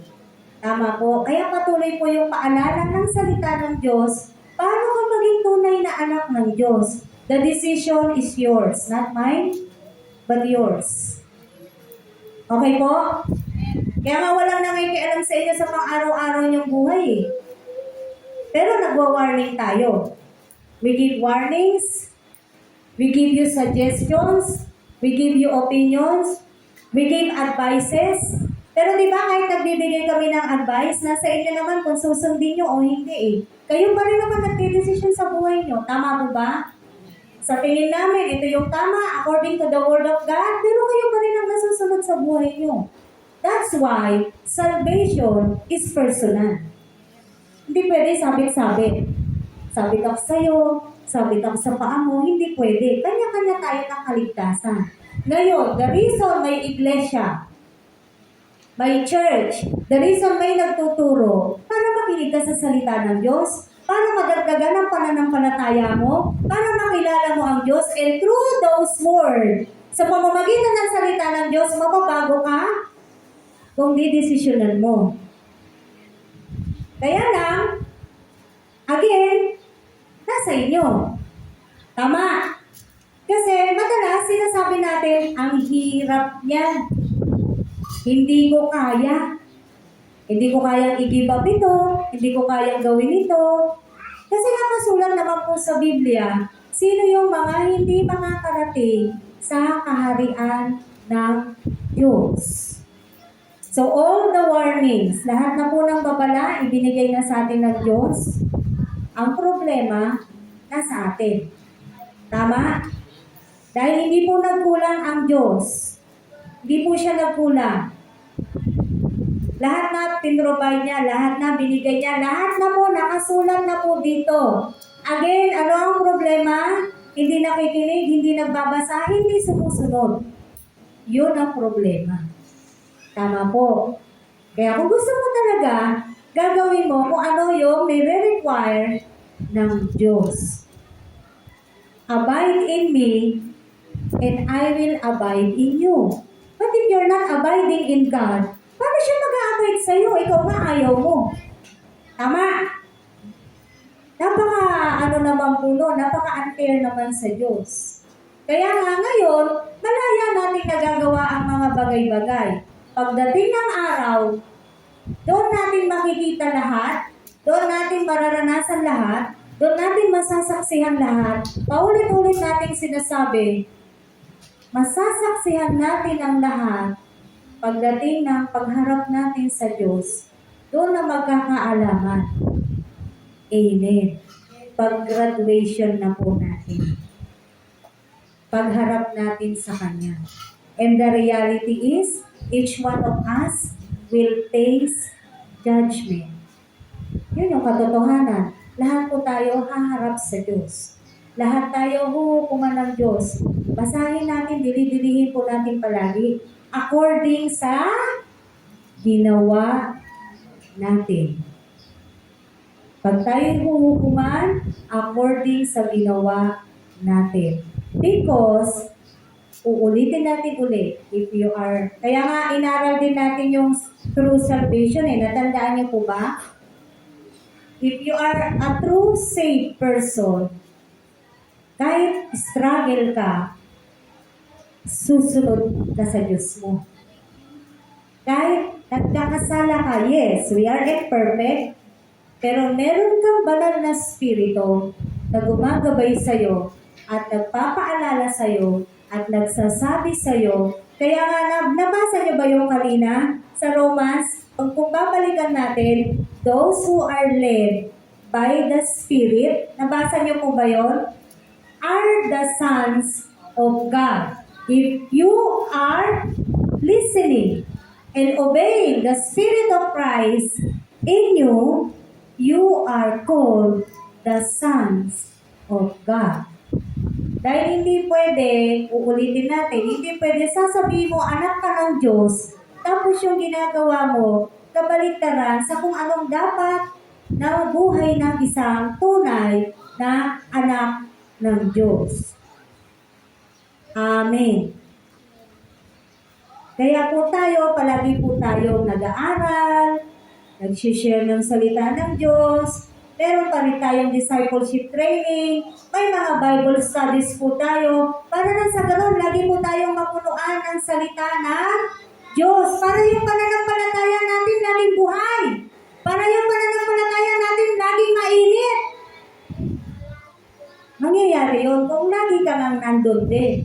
Tama po. Kaya patuloy po yung paalala ng salita ng Diyos, paano ka maging tunay na anak ng Diyos? The decision is yours, not mine, but yours. Okay po? Kaya nga walang nangikialam sa inyo sa pang-araw-araw niyong buhay. Pero nagwa-warning tayo. We give warnings, we give you suggestions, we give you opinions, we give advices. Pero di ba kahit nagbibigay kami ng advice, nasa inyo naman kung susundin nyo o hindi eh. Kayo pa rin naman nagdidesisyon sa buhay nyo. Tama po ba? Sa tingin namin, ito yung tama according to the Word of God, pero kayo pa rin ang nasusunod sa buhay nyo. That's why salvation is personal. Hindi pwede sabit-sabit. Sabit ako sa'yo, sabit ako sa paa mo, hindi pwede. Kanya-kanya tayo ng kaligtasan. Ngayon, the reason may iglesia, may church, the reason may nagtuturo, para makinig ka sa salita ng Diyos, para madagdagan ang pananampalataya mo, para makilala mo ang Diyos, and through those words, sa pamamagitan ng salita ng Diyos, mapabago ka kung didesisyonan mo. Kaya lang, again, nasa inyo. Tama. Kasi madalas sinasabi natin, ang hirap yan. Hindi ko kaya. Hindi ko kayang i-give up ito. Hindi ko kayang gawin ito. Kasi nakasulat naman po sa Biblia, sino yung mga hindi makakarating sa kaharian ng Diyos. So all the warnings, lahat na po ng babala, ibinigay na sa atin ng Diyos. Ang problema, nasa atin. Tama? Dahil hindi po nagkulang ang Diyos. Hindi po siya nagkulang. Lahat na pinrovide niya, lahat na binigay niya, lahat na po nakasulat na po dito. Again, ano ang problema? Hindi nakikinig, hindi nagbabasa, hindi sumusunod. Yun ang problema. Tama po. Kaya kung gusto mo talaga, gagawin mo kung ano yung nire-require ng Diyos. Abide in me, and I will abide in you. But if you're not abiding in God, paano siya mag-a-abide sa'yo? Ikaw nga ayaw mo. Tama? Napaka-unfair naman sa Diyos. Kaya nga ngayon, malaya natin nagagawa ang mga bagay-bagay. Pagdating ng araw, doon natin makikita lahat, doon natin mararanasan lahat, doon natin masasaksihan lahat. Paulit-ulit natin sinasabi, masasaksihan natin ang lahat pagdating ng pagharap natin sa Diyos. Doon na magkakaalaman. Amen. Pag-graduation na po natin. Pagharap natin sa Kanya. And the reality is, each one of us will face judgment. Yun yung katotohanan. Lahat po tayo haharap sa Diyos. Lahat tayo huhukuman ng Diyos. Basahin natin, dili-dilihin po natin palagi. According sa ginawa natin. Pag tayo huhukuman, according sa ginawa natin. Because, uulitin natin ulit, if you are, kaya nga inaral din natin yung true salvation natandaan niyo po ba? If you are a true saved person, kahit struggle ka, susunod ka sa Diyos mo. Kahit nagkakasala ka, yes, we are imperfect, pero meron kang banal na spirito na gumagabay sa'yo at nagpapaalala sa'yo at nagsasabi sa'yo. Kaya nga, nabasa niyo ba yung kanina sa Romans? Kung babalikan natin, those who are led by the Spirit, nabasa niyo po ba yun? Are the sons of God. If you are listening and obeying the Spirit of Christ in you, you are called the sons of God. Dahil hindi pwede, uulitin natin, hindi pwede sasabihin mo, anak ka ng Diyos, tapos yung ginagawa mo, kabaliktaran sa kung anong dapat na buhay ng isang tunay na anak ng Diyos. Amen. Kaya po tayo, palagi po tayong nag-aaral, nag-share ng salita ng Diyos, meron pa rin tayong discipleship training, may mga Bible studies po tayo, para nang sa ganoon, lagi po tayong mapunuan ng salita ng Diyos, para yung pananampalataya natin laging buhay, para yung pananampalataya natin laging mainit. Mangyayari yun kung lagi ka nang nandun din.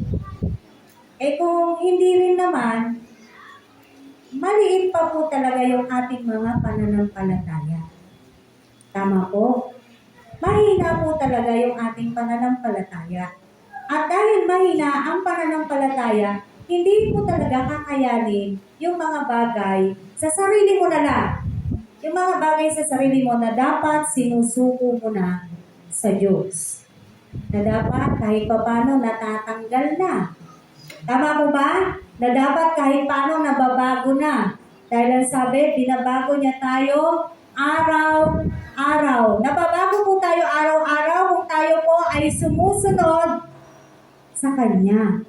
Kung hindi rin naman, maliit pa po talaga yung ating mga pananampalataya. Tama po? Mahina po talaga yung ating pananampalataya. At dahil mahina ang pananampalataya, hindi po talaga kakayanin yung mga bagay sa sarili mo na lang. Yung mga bagay sa sarili mo na dapat sinusuko mo na sa Diyos. Na dapat kahit papano natatanggal na. Tama po ba? Na dapat kahit paano nababago na. Dahil ang sabi, binabago niya tayo araw-araw. Nababago po tayo araw-araw kung tayo po ay sumusunod sa Kanya.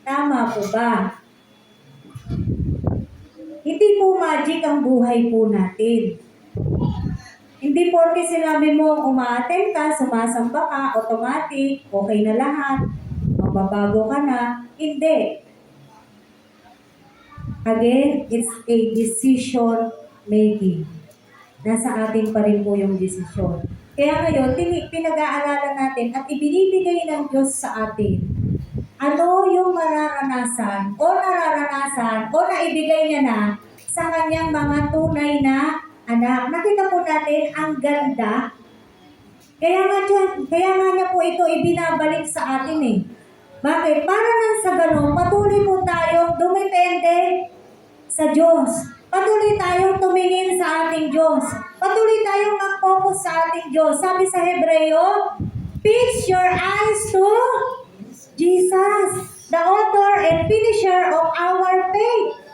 Tama po ba? Hindi po magic ang buhay po natin. Hindi porke sinabi mo umaattend ka, sumasamba ka, automatic, okay na lahat, mababago ka na. Hindi. Again, it's a decision making. Nasa atin pa rin po yung desisyon. Kaya ngayon, pinag-aaralan natin at ibinibigay ng Diyos sa atin. Ano yung mararanasan o nararanasan o naibigay niya na sa kanyang mga tunay na anak. Nakita po natin ang ganda Kaya nga niya po ito ibinabalik sa atin eh. Bakit? Para nang sa ganun, patuloy po tayong dumepende sa Diyos. Patuloy tayong tumingin sa ating Diyos. Patuloy tayong mag-focus sa ating Diyos. Sabi sa Hebreo, fix your eyes to Jesus, the author and finisher of our faith.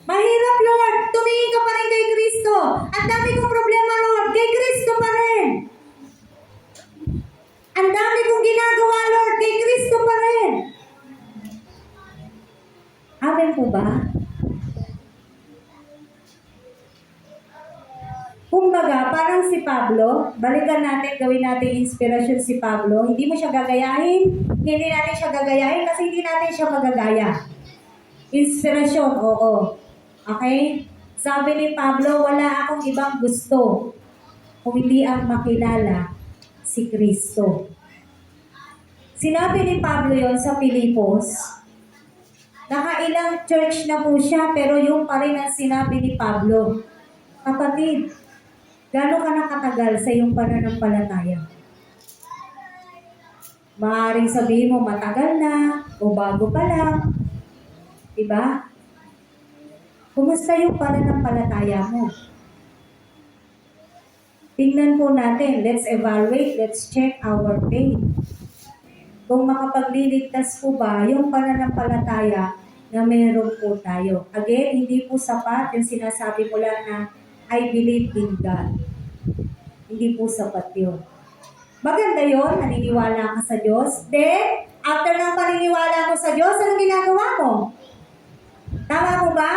Mahirap, Lord. Tumingin ka pa rin kay Kristo. Ang dami kong problema, Lord. Kay Kristo pa rin. Ang dami kong ginagawa, Lord. Kay Kristo pa rin. Amen po ba? Kumbaga, parang si Pablo, balikan natin, gawin natin inspirasyon si Pablo. Hindi mo siya gagayahin. Hindi natin siya gagayahin kasi hindi natin siya magagaya. Inspirasyon, oo. Okay? Sabi ni Pablo, wala akong ibang gusto kung hindi ang makilala si Kristo. Sinabi ni Pablo yon sa Pilipos. Nakailang church na po siya, pero yung pa rin ang sinabi ni Pablo. Kapatid, gaano ka nakatagal sa iyong pananampalataya? Maaaring sabihin mo matagal na o bago pa lang. Diba? Kumusta yung pananampalataya mo? Tingnan po natin. Let's evaluate. Let's check our faith. Kung makapagliligtas po ba yung pananampalataya na meron po tayo. Again, hindi po sapat yung sinasabi mo lang na I believe in God. Hindi po sapat yun. Maganda yun, naniniwala ka sa Diyos. Then, after ng paniniwala mo sa Diyos, anong ginagawa mo? Tama po ba?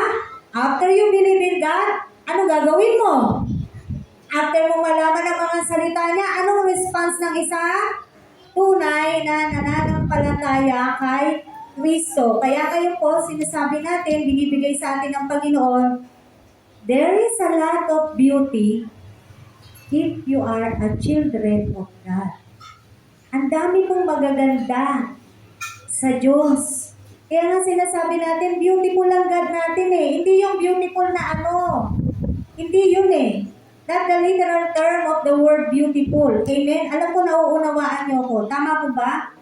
After you believe in God, ano gagawin mo? After mo malaman ang mga salita niya, anong response ng isa? Tunay na nananampalataya kay Kristo. Kaya kayo po, sinasabi natin, binibigay sa atin ng Panginoon, there is a lot of beauty if you are a children of God. Ang dami pong magaganda sa Diyos. Kaya nga sinasabi natin, beautiful ang God natin eh. Hindi yung beautiful na ano. Hindi yun eh. Not the literal term of the word beautiful. Amen? Alam ko, nauunawaan niyo ko. Tama po ba?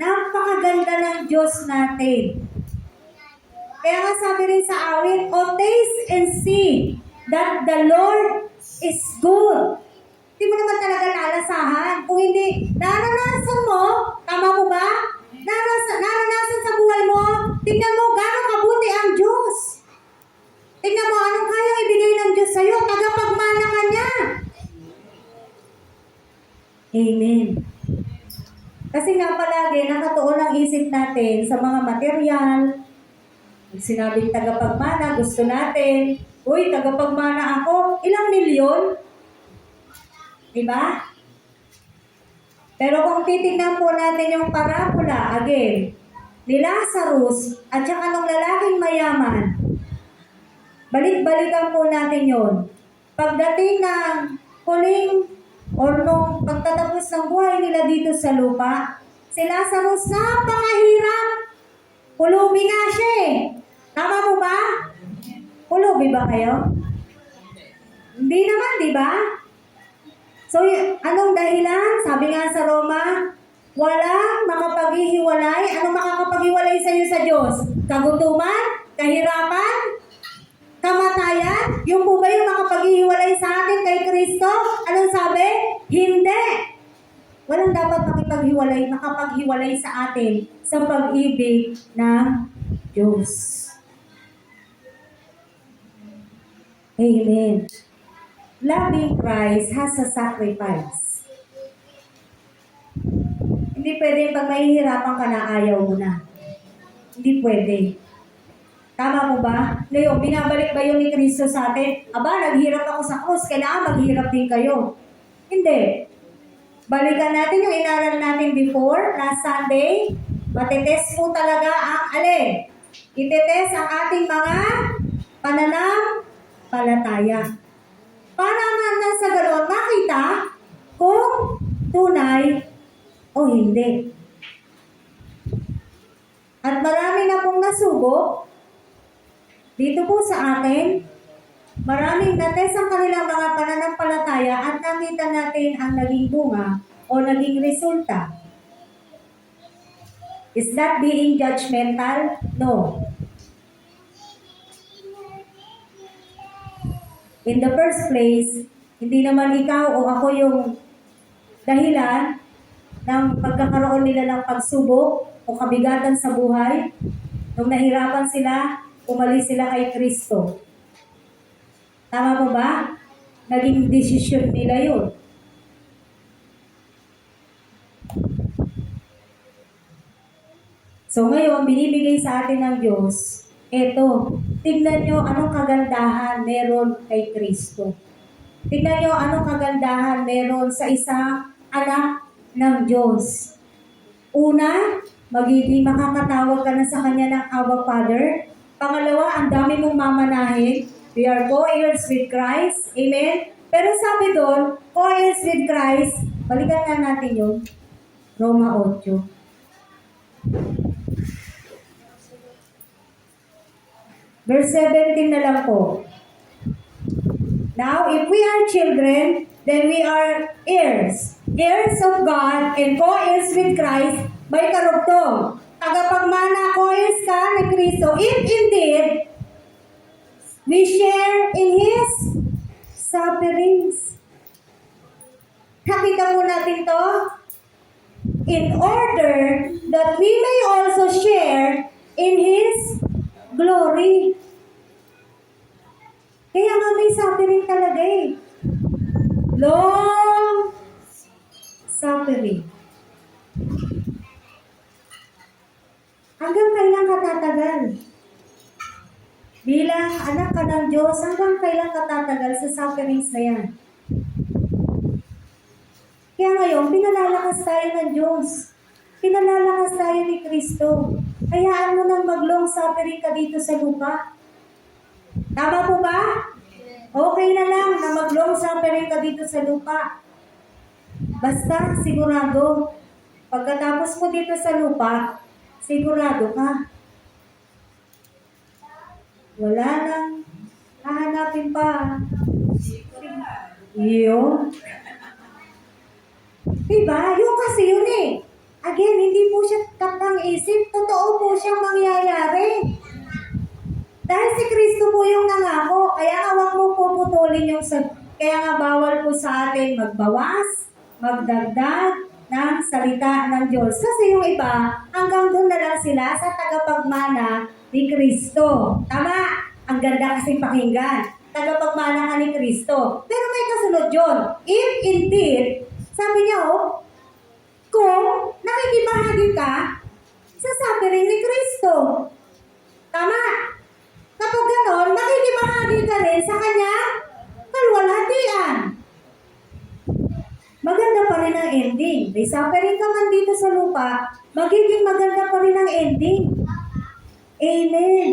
Napakaganda ng Diyos natin. Kaya nga sabi rin sa awit, oh, taste and see that the Lord is good. Hindi mo naman talaga lalasahan. Kung hindi, naranasan mo, tama mo ba? Naranasan sa buhay mo, tingnan mo gano'ng kabuti ang Diyos. Tingnan mo anong kayang ibigay ng Diyos sa'yo, tagapagmana ka niya. Amen. Kasi nga palagi, nakatuon ang isip natin sa mga material. Pag sinabing tagapagmana, gusto natin, uy, tagapagmana ako, ilang milyon? Diba? Pero kung titignan po natin yung parabola, again, ni Lazarus at saka ng lalaking mayaman, balik-balikan po natin yon. Pagdating ng huling or nung pagtatapos ng buhay nila dito sa lupa, si Lazarus napakahirap. Pulubi nga siya eh. Tama mo ba? Pulubi ba kayo? Hindi naman, di ba? So, anong dahilan? Sabi nga sa Roma, walang makapaghihiwalay. Anong makakapaghiwalay sa iyo sa Diyos? Kagutuman? Kahirapan? Kamatayan? Yung po ba yung makapaghihiwalay sa atin kay Kristo? Anong sabi? Hindi. Walang dapat makapaghiwalay sa atin sa pag-ibig ng Diyos. Amen. Loving Christ has a sacrifice. Hindi pwede pag mahihirapan ka na ayaw mo na. Hindi pwede. Tama mo ba? Ngayon, binabalik ba yun ni Kristo sa atin? Aba, naghirap ako sa krus, kailangan maghirap din kayo. Hindi. Balikan natin yung inaral natin before, last Sunday. Matitest po talaga ang alin? Itetest ang ating mga pananampalataya. Para naman sa ganoon, makita kung tunay o hindi. At marami na pong nasubok dito po sa atin. Maraming natest ang kanilang mga pananampalataya pananampalataya at nakita natin ang naging bunga o naging resulta. Is that being judgmental? No. In the first place, hindi naman ikaw o ako yung dahilan ng pagkakaroon nila ng pagsubok o kabigatan sa buhay. Nung nahirapan sila, umalis sila kay Kristo. Tama po ba? Naging desisyon nila yun. So ngayon, binibigay sa atin ng Diyos, eto, tignan nyo anong kagandahan meron kay Kristo. Tignan nyo anong kagandahan meron sa isang anak ng Diyos. Una, magiging makakatawag ka na sa Kanya ng Abba Father. Pangalawa, ang dami mong mamanahin. We are co-heirs with Christ. Amen? Pero sabi doon, co-heirs with Christ, balikan nga natin yun. Roma 8. Verse 17 na lang po. Now, if we are children, then we are heirs. Heirs of God and co-heirs with Christ by karugtong. Tagapagmana, co-heirs ka ni Kristo. If indeed, we share in His sufferings. Nakita mo natin to? In order that we may also share in His glory. Kaya nga may suffering talaga eh. Long suffering. Hanggang kailan ka tatagal? Bilang anak ka ng Diyos, hanggang kailan ka tatagal sa sufferings na yan? Kaya ngayon, pinalalakas tayo ng Diyos. Pinalalakas tayo ni Kristo. Hayaan mo nang mag-long suffering ka dito sa lupa. Tama po ba? Okay na lang na mag-long suffering ka dito sa lupa. Basta sigurado, pagkatapos mo dito sa lupa, sigurado ka. Wala nang hahanapin pa. Yun. Diba? Yung kasi yun eh. Again, hindi po siya takang isip. Totoo po siyang mangyayari. Dahil si Kristo po yung nangako. Kaya nga huwag mo puputulin yung kaya nga bawal po sa atin magbawas, magdagdag ng salita ng Diyos. Kasi yung iba, hanggang doon na lang sila sa tagapagmana ni Kristo. Tama? Ang ganda kasing pakinggan. Tagapagmana ka ni Kristo. Pero may kasunod yun. If indeed, sabi niya, kung nakikibahagi ka sa suffering ni Kristo. Tama? Kapag ganon, nakikibahagi ka rin sa kanyang kalwalhatian. Maganda pa rin ang ending. May suffering ka man dito sa lupa, magiging maganda pa rin ang ending. Amen.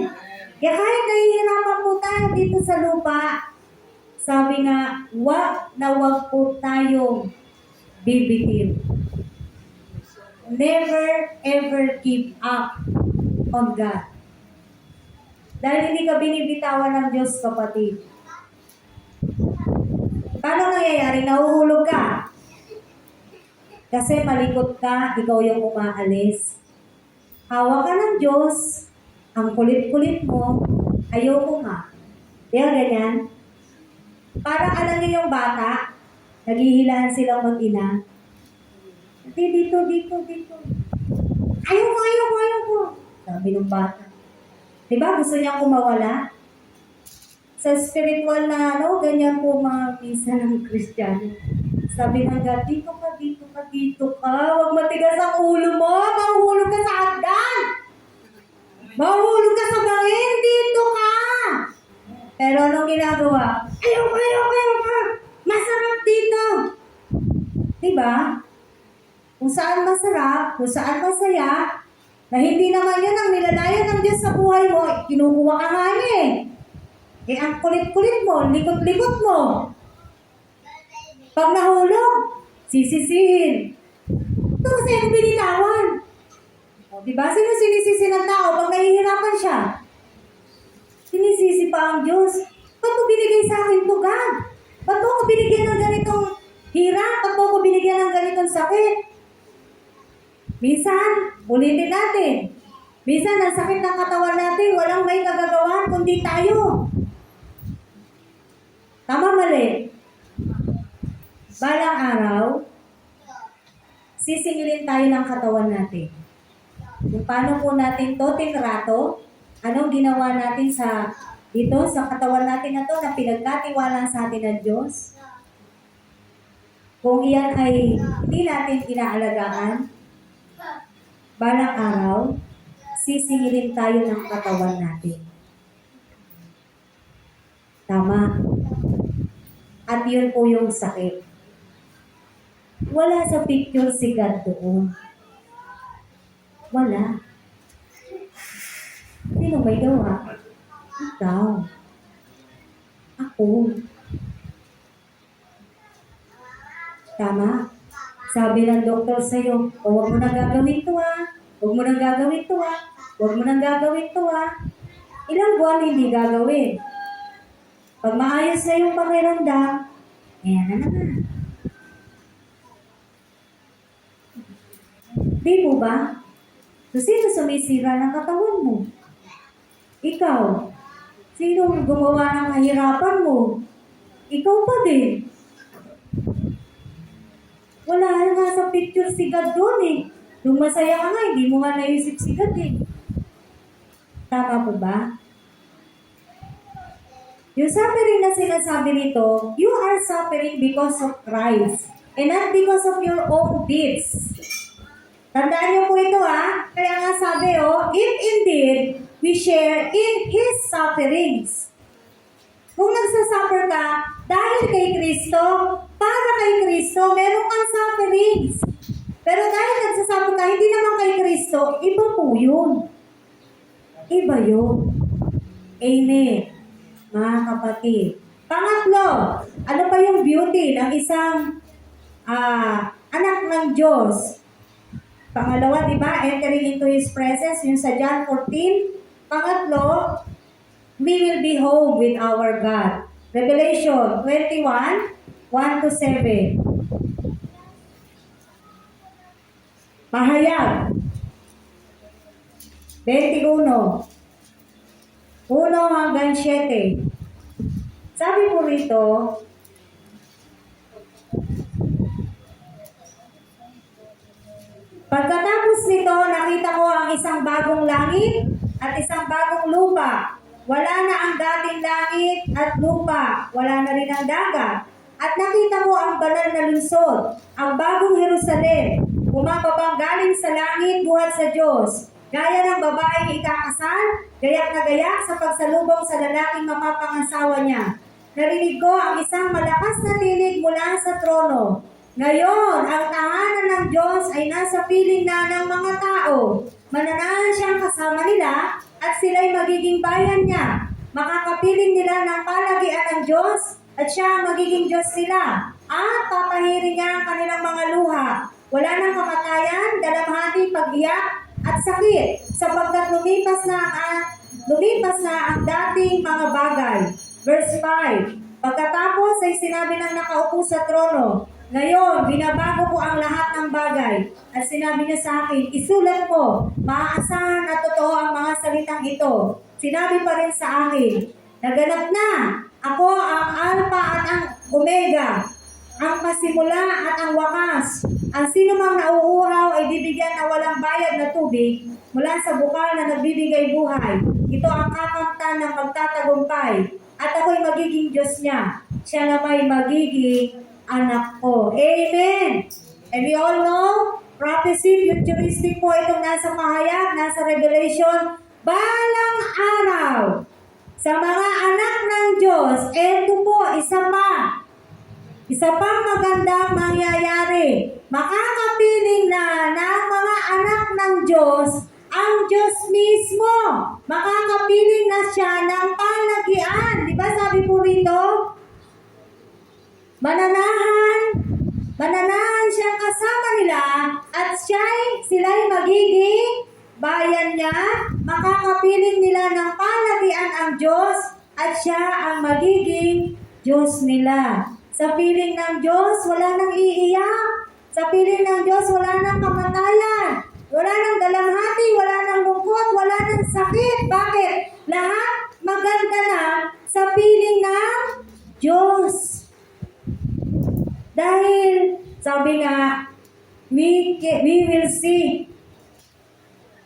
Kaya kahit nahihirapan po tayo dito sa lupa, sabi nga, wag po tayong bibitin. Never ever give up on God. Dahil hindi ka binibitawan ng Diyos, kapatid. Paano nangyayari? Nahuhulog ka. Kasi malikot ka, ikaw yung umaalis. Hawak ka ng Diyos, ang kulit-kulit mo, ayoko nga. Kaya ganyan. Parang alam niyo yung bata, naghihilahan silang mag-ina. Dito. Ayoko. Sabi ng bata. Diba? Gusto niyang kumawala? Sa spiritual na ganyan po mga misa ng Kristiyano. Sabi ng God, dito ka. Huwag matigas ang ulo mo. Mahuhulog ka sa hagdan. Mahuhulog ka sa bangin. Dito ka. Pero anong ginagawa? Ayoko. Masarap dito. Diba? Kung saan masarap, kung saan masaya, na hindi naman yun ang nilalayan ng Diyos sa buhay mo, kinukuha ka nga niya eh. Eh, ang kulit-kulit mo, likot-likot mo. Pag nahulog, sisisihin. Ito kasi ako binitawan. O, diba? Sino sinisisi ng tao pag nahihirapan siya? Sinisisi pa ang Diyos. Ba't mo binigay sa akin to, God? Ba't mo binigyan ng ganito Hirap pag mo ko binigyan ng ganitong sakit. Minsan, ulitin natin. Minsan, ang sakit ng katawan natin, walang may kagagawan kundi tayo. Tama, mali. Balang araw, sisingilin tayo ng katawan natin. Kung paano po natin to tinrato, anong ginawa natin sa katawan natin na to na pinagkatiwala sa atin ng Diyos. Kung iyan ay hindi natin inaalagaan, balang araw, sisingilin tayo ng katawan natin. Tama. At yun po yung sakit. Wala sa picture si God doon. Wala. Sino may gawa? Ikaw. Ako. Tama. Sabi ng doktor sa'yo, huwag mo nang gagawin to huwag mo nang gagawin to huwag mo nang gagawin to Ilang buwan hindi gagawin. Pag maayos na yung pakiramdam, ayan na naman. Di po ba? So, sino sumisira ng katawan mo? Ikaw. Sino gumawa ng kahirapan mo? Ikaw pa din. Wala nga sa picture si God doon eh. Nung masaya ka nga, hindi mo nga naisip si God eh. Tama po ba? Yung suffering na sinasabi nito, you are suffering because of Christ and not because of your own deeds. Tandaan niyo po ito Kaya nga sabi if indeed we share in His sufferings. Kung nagsasuffer ka dahil kay Kristo, para kay Kristo, meron kang sufferings. Pero dahil nagsasuffer ka, hindi naman kay Kristo, iba po yun. Iba yun. Amen. Mga kapatid. Pangatlo, ano pa yung beauty ng isang anak ng Diyos? Pangalawa, di ba? Entering into His presence, yung sa John 14. Pangatlo, we will be home with our God. Revelation 21, 1-7. Pahayag 21. 1-7. Sabi po rito, pagkatapos nito, nakita ko ang isang bagong langit at isang bagong lupa. Wala na ang dating langit at lupa. Wala na rin ang dagat. At nakita ko ang banal na lungsod, ang bagong Jerusalem, bumababa galing sa langit buhat sa Diyos. Gaya ng babaeng ikakasal, gayak na gayak sa pagsalubong sa lalaking mapapangasawa niya. Narinig ko ang isang malakas na tinig mula sa trono. Ngayon, ang tahanan ng Diyos ay nasa piling na ng mga tao. Mananahan siyang kasama nila at sila'y magiging bayan niya. Makakapiling nila ng palagian ng Diyos at siya ang magiging Diyos nila. At papahirin niya ang kanilang mga luha. Wala nang kamatayan, dalamhati, pag-iyak, at sakit, sapagkat lumipas na ang dating mga bagay. Verse 5. Pagkatapos ay sinabi ng nakaupo sa trono, ngayon, binabago ko ang lahat ng bagay. At sinabi niya sa akin, isulat mo, maaasahan at totoo ang mga salitang ito. Sinabi pa rin sa akin, naganap na, ako ang Alpha at ang Omega, ang pasimula at ang wakas. Ang sino mang nauuhaw ay bibigyan na walang bayad na tubig mula sa bukal na nagbibigay buhay. Ito ang kakamtan ng magtatagumpay. At ako'y magiging Diyos niya. Siya na may magiging anak ko. Amen! And we all know, prophecy, futuristic po itong nasa Pahayag, nasa Revelation, balang araw sa mga anak ng Diyos. Ito po, isa pang magandang mangyayari. Makakapiling na ng mga anak ng Diyos ang Diyos mismo. Makakapiling na siya ng palagian. Di ba sabi po rito? Mananahan siyang kasama nila at sila'y magiging bayan niya. Makakapiling nila ng palagian ang Diyos at siya ang magiging Diyos nila. Sa piling ng Diyos, wala nang iiyak. Sa piling ng Diyos, wala nang kamatayan. Wala nang dalamhati, wala nang lungkot, wala nang sakit. Bakit? Lahat maganda na sa piling ng Diyos. Dahil, sabi nga, we will see.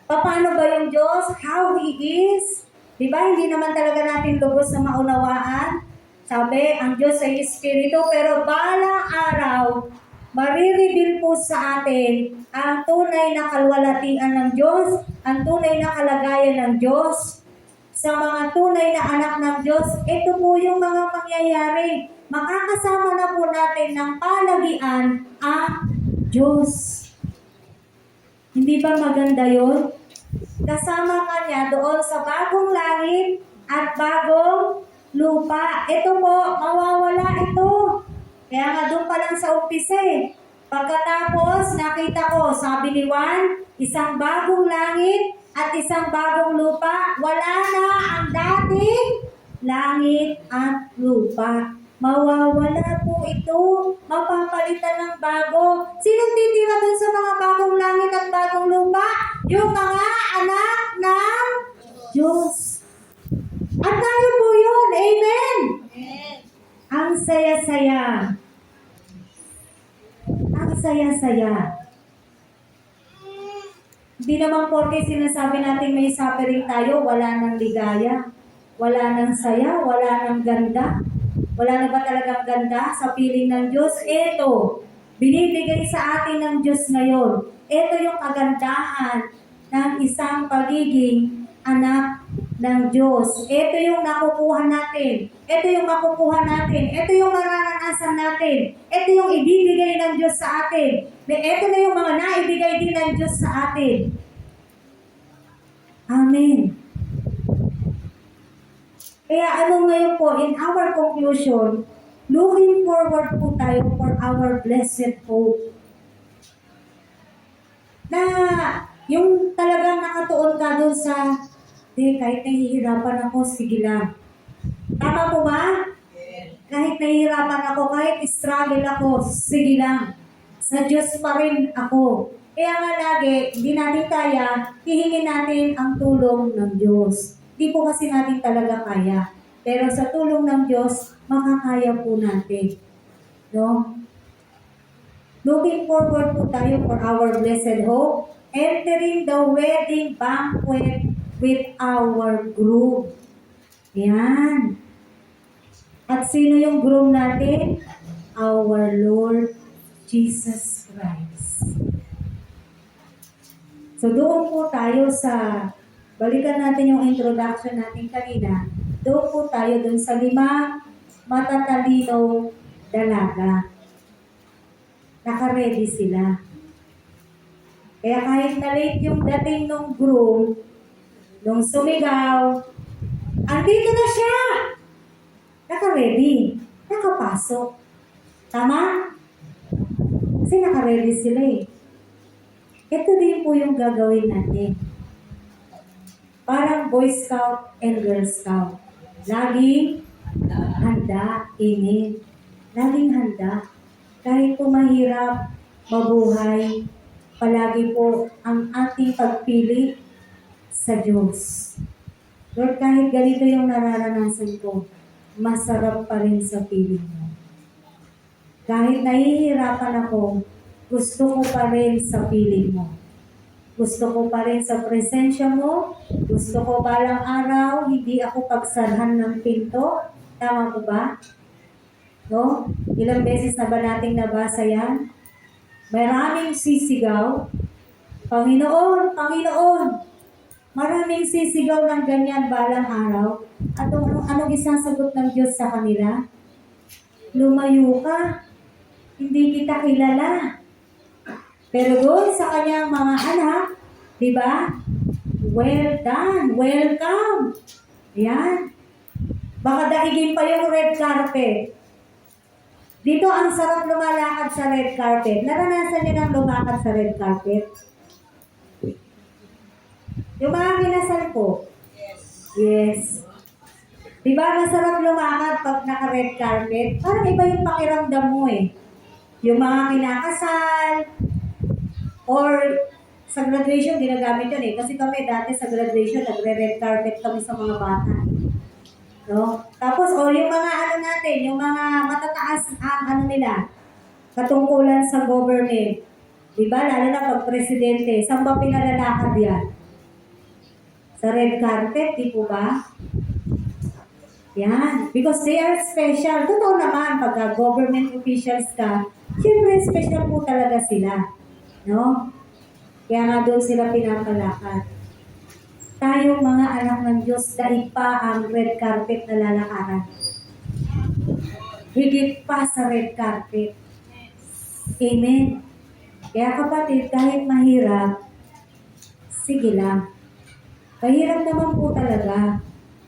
Paano ba yung Diyos? How He is? Diba? Hindi naman talaga natin lubos na maunawaan. Sabi, ang Diyos ay Espiritu, pero balang araw, marireveal po sa atin ang tunay na kalwalatian ng Diyos, ang tunay na kalagayan ng Diyos. Sa mga tunay na anak ng Diyos, ito po yung mga mangyayari. Makakasama na po natin ng palagian ang Diyos. Hindi ba maganda yun? Kasama ka niya doon sa bagong langit at bagong lupa. Ito po, mawawala ito. Kaya nga doon pa lang sa umpisa eh. Pagkatapos, nakita ko, sabi ni Juan, isang bagong langit at isang bagong lupa. Wala na ang dating langit at lupa. Mawawala po ito. Mapapalitan ng bago. Sinong titira doon sa mga bagong langit at bagong lupa? Yung mga anak ng Diyos. At tayo po yun. Amen? Amen. Ang saya-saya. Ang saya-saya. Hindi naman porke sinasabi natin may suffering tayo, wala nang ligaya. Wala nang saya, wala nang ganda. Wala na ba talagang ganda sa piling ng Diyos? Ito, binibigay sa atin ng Diyos ngayon. Ito yung kagandahan ng isang pagiging anak ng Diyos. Ito yung nakukuha natin. Ito yung makukuha natin. Ito yung mararanasan natin. Ito yung ibibigay ng Diyos sa atin. Ito na yung mga naibigay din ng Diyos sa atin. Amen. Kaya ano ngayon po, in our conclusion, looking forward po tayo for our blessed hope. Na yung talagang nakatuon ka doon sa, kahit nahihirapan ako, sige lang. Tama po ba? Kahit nahihirapan ako, kahit struggle ako, sige lang. Sa Diyos pa rin ako. Kaya nga lagi, hindi natin kaya, hihingin natin ang tulong ng Diyos. Hindi po kasi natin talaga kaya. Pero sa tulong ng Diyos, makakaya po natin. No? Looking forward po tayo for our blessed hope. Entering the wedding banquet with our groom. Yan. At sino yung groom natin? Our Lord Jesus Christ. So doon po tayo sa, balikan natin yung introduction natin kanina, doon po tayo doon sa 5 matatalinong dalaga. Naka-ready sila. Kaya kahit na late yung dating ng groom, nung sumigaw, andito na siya! Naka-ready. Nakapasok. Tama? Kasi naka-ready sila eh. Ito din po yung gagawin natin. Parang Boy Scout and Girl Scout. Laging handa, amen. Laging handa. Kahit po mahirap, mabuhay, palagi po ang ating pagpili sa Diyos. Lord, kahit ganito yung nararanasan ko, masarap pa rin sa piling mo. Kahit nahihirapan ako, gusto ko pa rin sa piling mo. Gusto ko pa rin sa presensya mo. Gusto ko balang araw, hindi ako pagsarhan ng pinto. Tama po ba? No? Ilang beses na ba nating nabasa yan? Maraming sisigaw. Panginoon, Panginoon. Maraming sisigaw ng ganyan balang araw. At anong isang sagot ng Diyos sa kanila? Lumayo ka. Hindi kita kilala. Pero doon sa kanyang mga anak, di ba? Well done, welcome. Yan. Baka daigin pa yung red carpet. Dito ang sarap lumalakad sa red carpet. Naranasan niyo nang lumakad sa red carpet? Yung mga kinasal po? Yes. Di ba masarap lumakad pag naka-red carpet? Parang iba yung pakiramdam mo eh. Yung mga kinakasal, or sa graduation, ginagamit yun eh. Kasi kami dati sa graduation, nagre-red carpet kami sa mga bata. No? Tapos, yung mga ano natin, yung mga matataas ang ano nila, katungkulan sa government. Diba? Lalo na pag presidente, saan ba pinalalakad yan? Sa red carpet, di po ba? Yan. Because they are special. Totoo naman, pagka government officials ka, siyempre special po talaga sila. No? Kaya nga doon sila pinapalakad. Tayong mga anak ng Diyos, daig pa ang red carpet na lalakaran. Higit pa sa red carpet. Amen. Kaya kapatid, kahit mahirap, sige lang. Mahirap naman po talaga.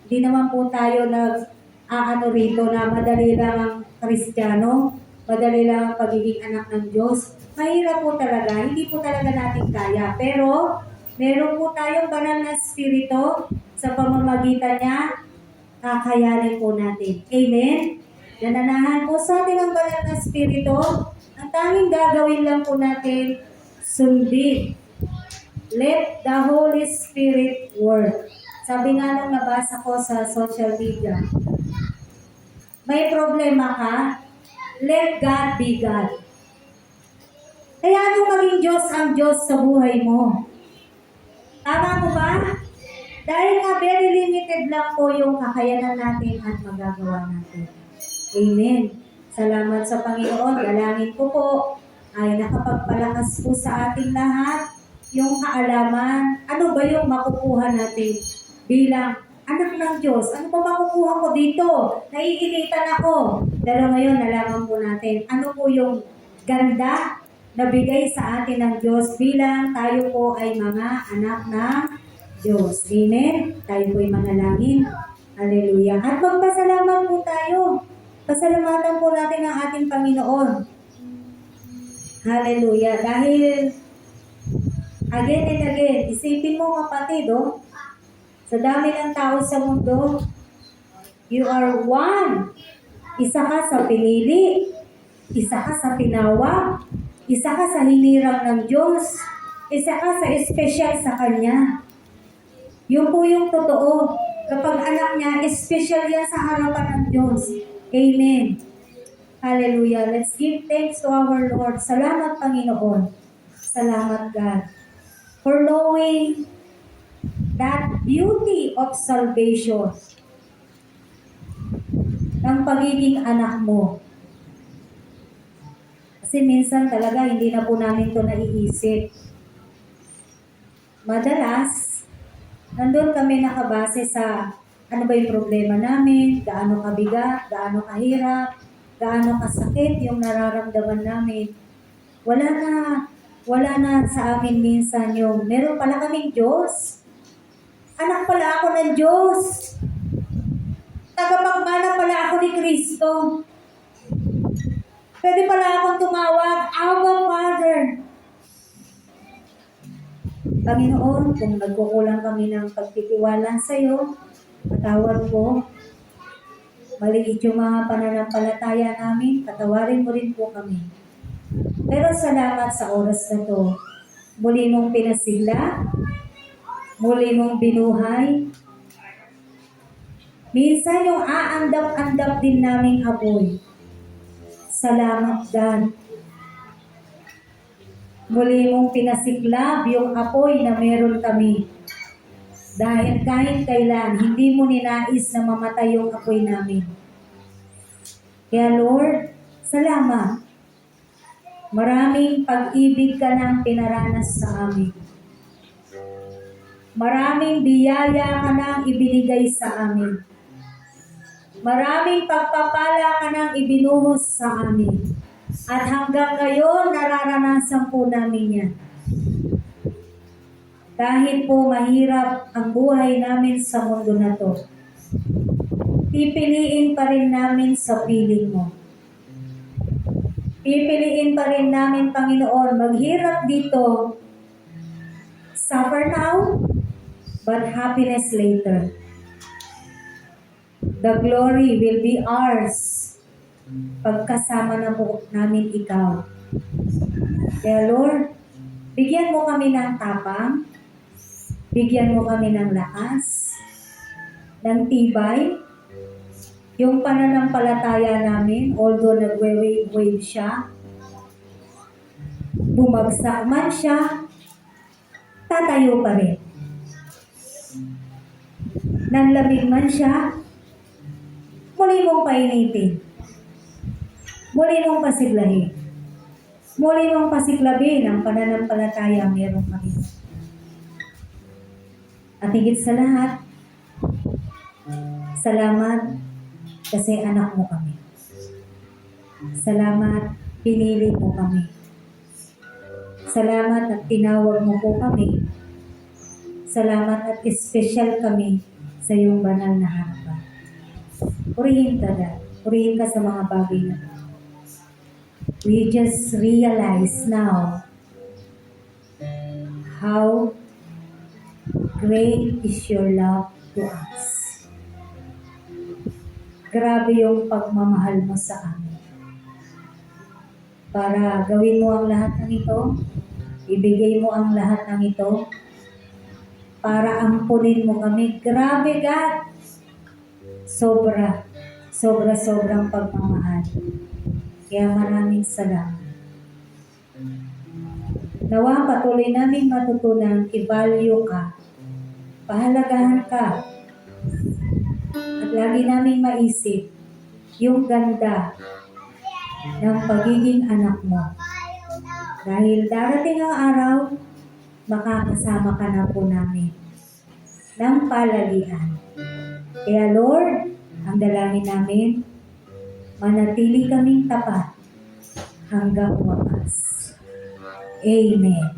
Hindi naman po tayo nag-aano rito na madali lang ang Kristiyano, madali lang ang pagiging anak ng Diyos. Mahirap po talaga. Hindi po talaga natin kaya. Pero, meron po tayong banal na spirito sa pamamagitan niya, kakayanin po natin. Amen? Nananahan po sa atin ang banal na spirito. Ang tanging gagawin lang po natin, sundin. Let the Holy Spirit work. Sabi nga nung nabasa ko sa social media, may problema ka, let God be God. Kaya anong maging Diyos ang Diyos sa buhay mo? Tama ko ba? Dahil nga very limited lang po yung kakayanan natin at magagawa natin. Amen. Salamat sa Panginoon. Dalangin ko po ay nakapagpalakas po sa ating lahat yung kaalaman. Ano ba yung makukuha natin bilang anak ng Diyos? Ano ba makukuha ko dito? Naiinitan ako. Pero ngayon nalaman po natin ano po yung ganda na bigay sa atin ng Diyos bilang tayo po ay mga anak ng Diyos. Amen? Tayo po ay manalangin. Hallelujah. At magpasalamat po tayo. Pasalamatan po natin ang ating Panginoon. Hallelujah. Dahil again and again, isipin mo kapatid, sa dami ng tao sa mundo, you are one. Isa ka sa pinili, isa ka sa tinawag, isa ka sa hinirang ng Diyos, isa ka sa espesyal sa Kanya. Yun po yung totoo. Kapag anak niya, espesyal yan sa harapan ng Diyos. Amen. Hallelujah. Let's give thanks to our Lord. Salamat, Panginoon. Salamat, God, for knowing that beauty of salvation ng pagiging anak mo. Kasi minsan talaga hindi na po namin ito naiisip. Madalas, nandun kami nakabase sa ano ba yung problema namin, gaano kabigat, gaano kahirap, gaano kasakit yung nararamdaman namin. Wala na sa amin minsan yung meron pala kaming Diyos. Anak pala ako ng Diyos. Tagapagmana pala ako ni Kristo. Pwede pala akong tumawag, Abba Father. Panginoon, kung nagkukulang kami ng pagtitiwala sa iyo, patawad po. Maliit yung mga pananampalataya namin, patawarin mo rin po kami. Pero salamat sa oras na to. Muli mong pinasigla, muli mong binuhay. Minsan yung aandap-andap din naming apoy. Salamat, God. Muli mong pinasiklab yung apoy na meron kami. Dahil kahit kailan, hindi mo ninais na mamatay yung apoy namin. Kaya Lord, salamat. Maraming pag-ibig ka nang pinaranas sa amin. Maraming biyaya ka nang ibinigay sa amin. Maraming pagpapala ka nang ibinuhos sa amin. At hanggang ngayon, nararanasan po namin yan. Kahit po mahirap ang buhay namin sa mundo na to, pipiliin pa rin namin sa piling mo. Pipiliin pa rin namin, Panginoon, maghirap dito, suffer now, but happiness later. The glory will be ours pagkasama na po namin ikaw. Kaya Lord, bigyan mo kami ng tapang, bigyan mo kami ng lakas, ng tibay, yung pananampalataya namin, although nagwe-wave siya, bumagsak man siya, tatayo pa rin. Nanlamig man siya, muli mong painitin. Muli mong pasiglahin. Muli mong pasiklabin ang pananampalataya meron kami. At higit sa lahat, salamat kasi anak mo kami. Salamat, pinili mo kami. Salamat at tinawag mo po kami. Salamat at espesyal kami sa iyong banal na harapan. Purihin ka, Dad. Purihin ka sa mga bagay na ito. We just realize now how great is your love to us. Grabe yung pagmamahal mo sa amin. Para gawin mo ang lahat ng ito, ibigay mo ang lahat ng ito, para ampunin mo kami. Grabe, God! Sobrang pagmamahal. Kaya maraming salamat. Nawa patuloy namin matutunan, i-value ka, pahalagahan ka, at lagi namin maisip yung ganda ng pagiging anak mo. Dahil darating ang araw, makakasama ka na po namin ng palagian. Kaya Lord, ang dalangin namin, manatili kaming tapat hanggang wakas. Amen.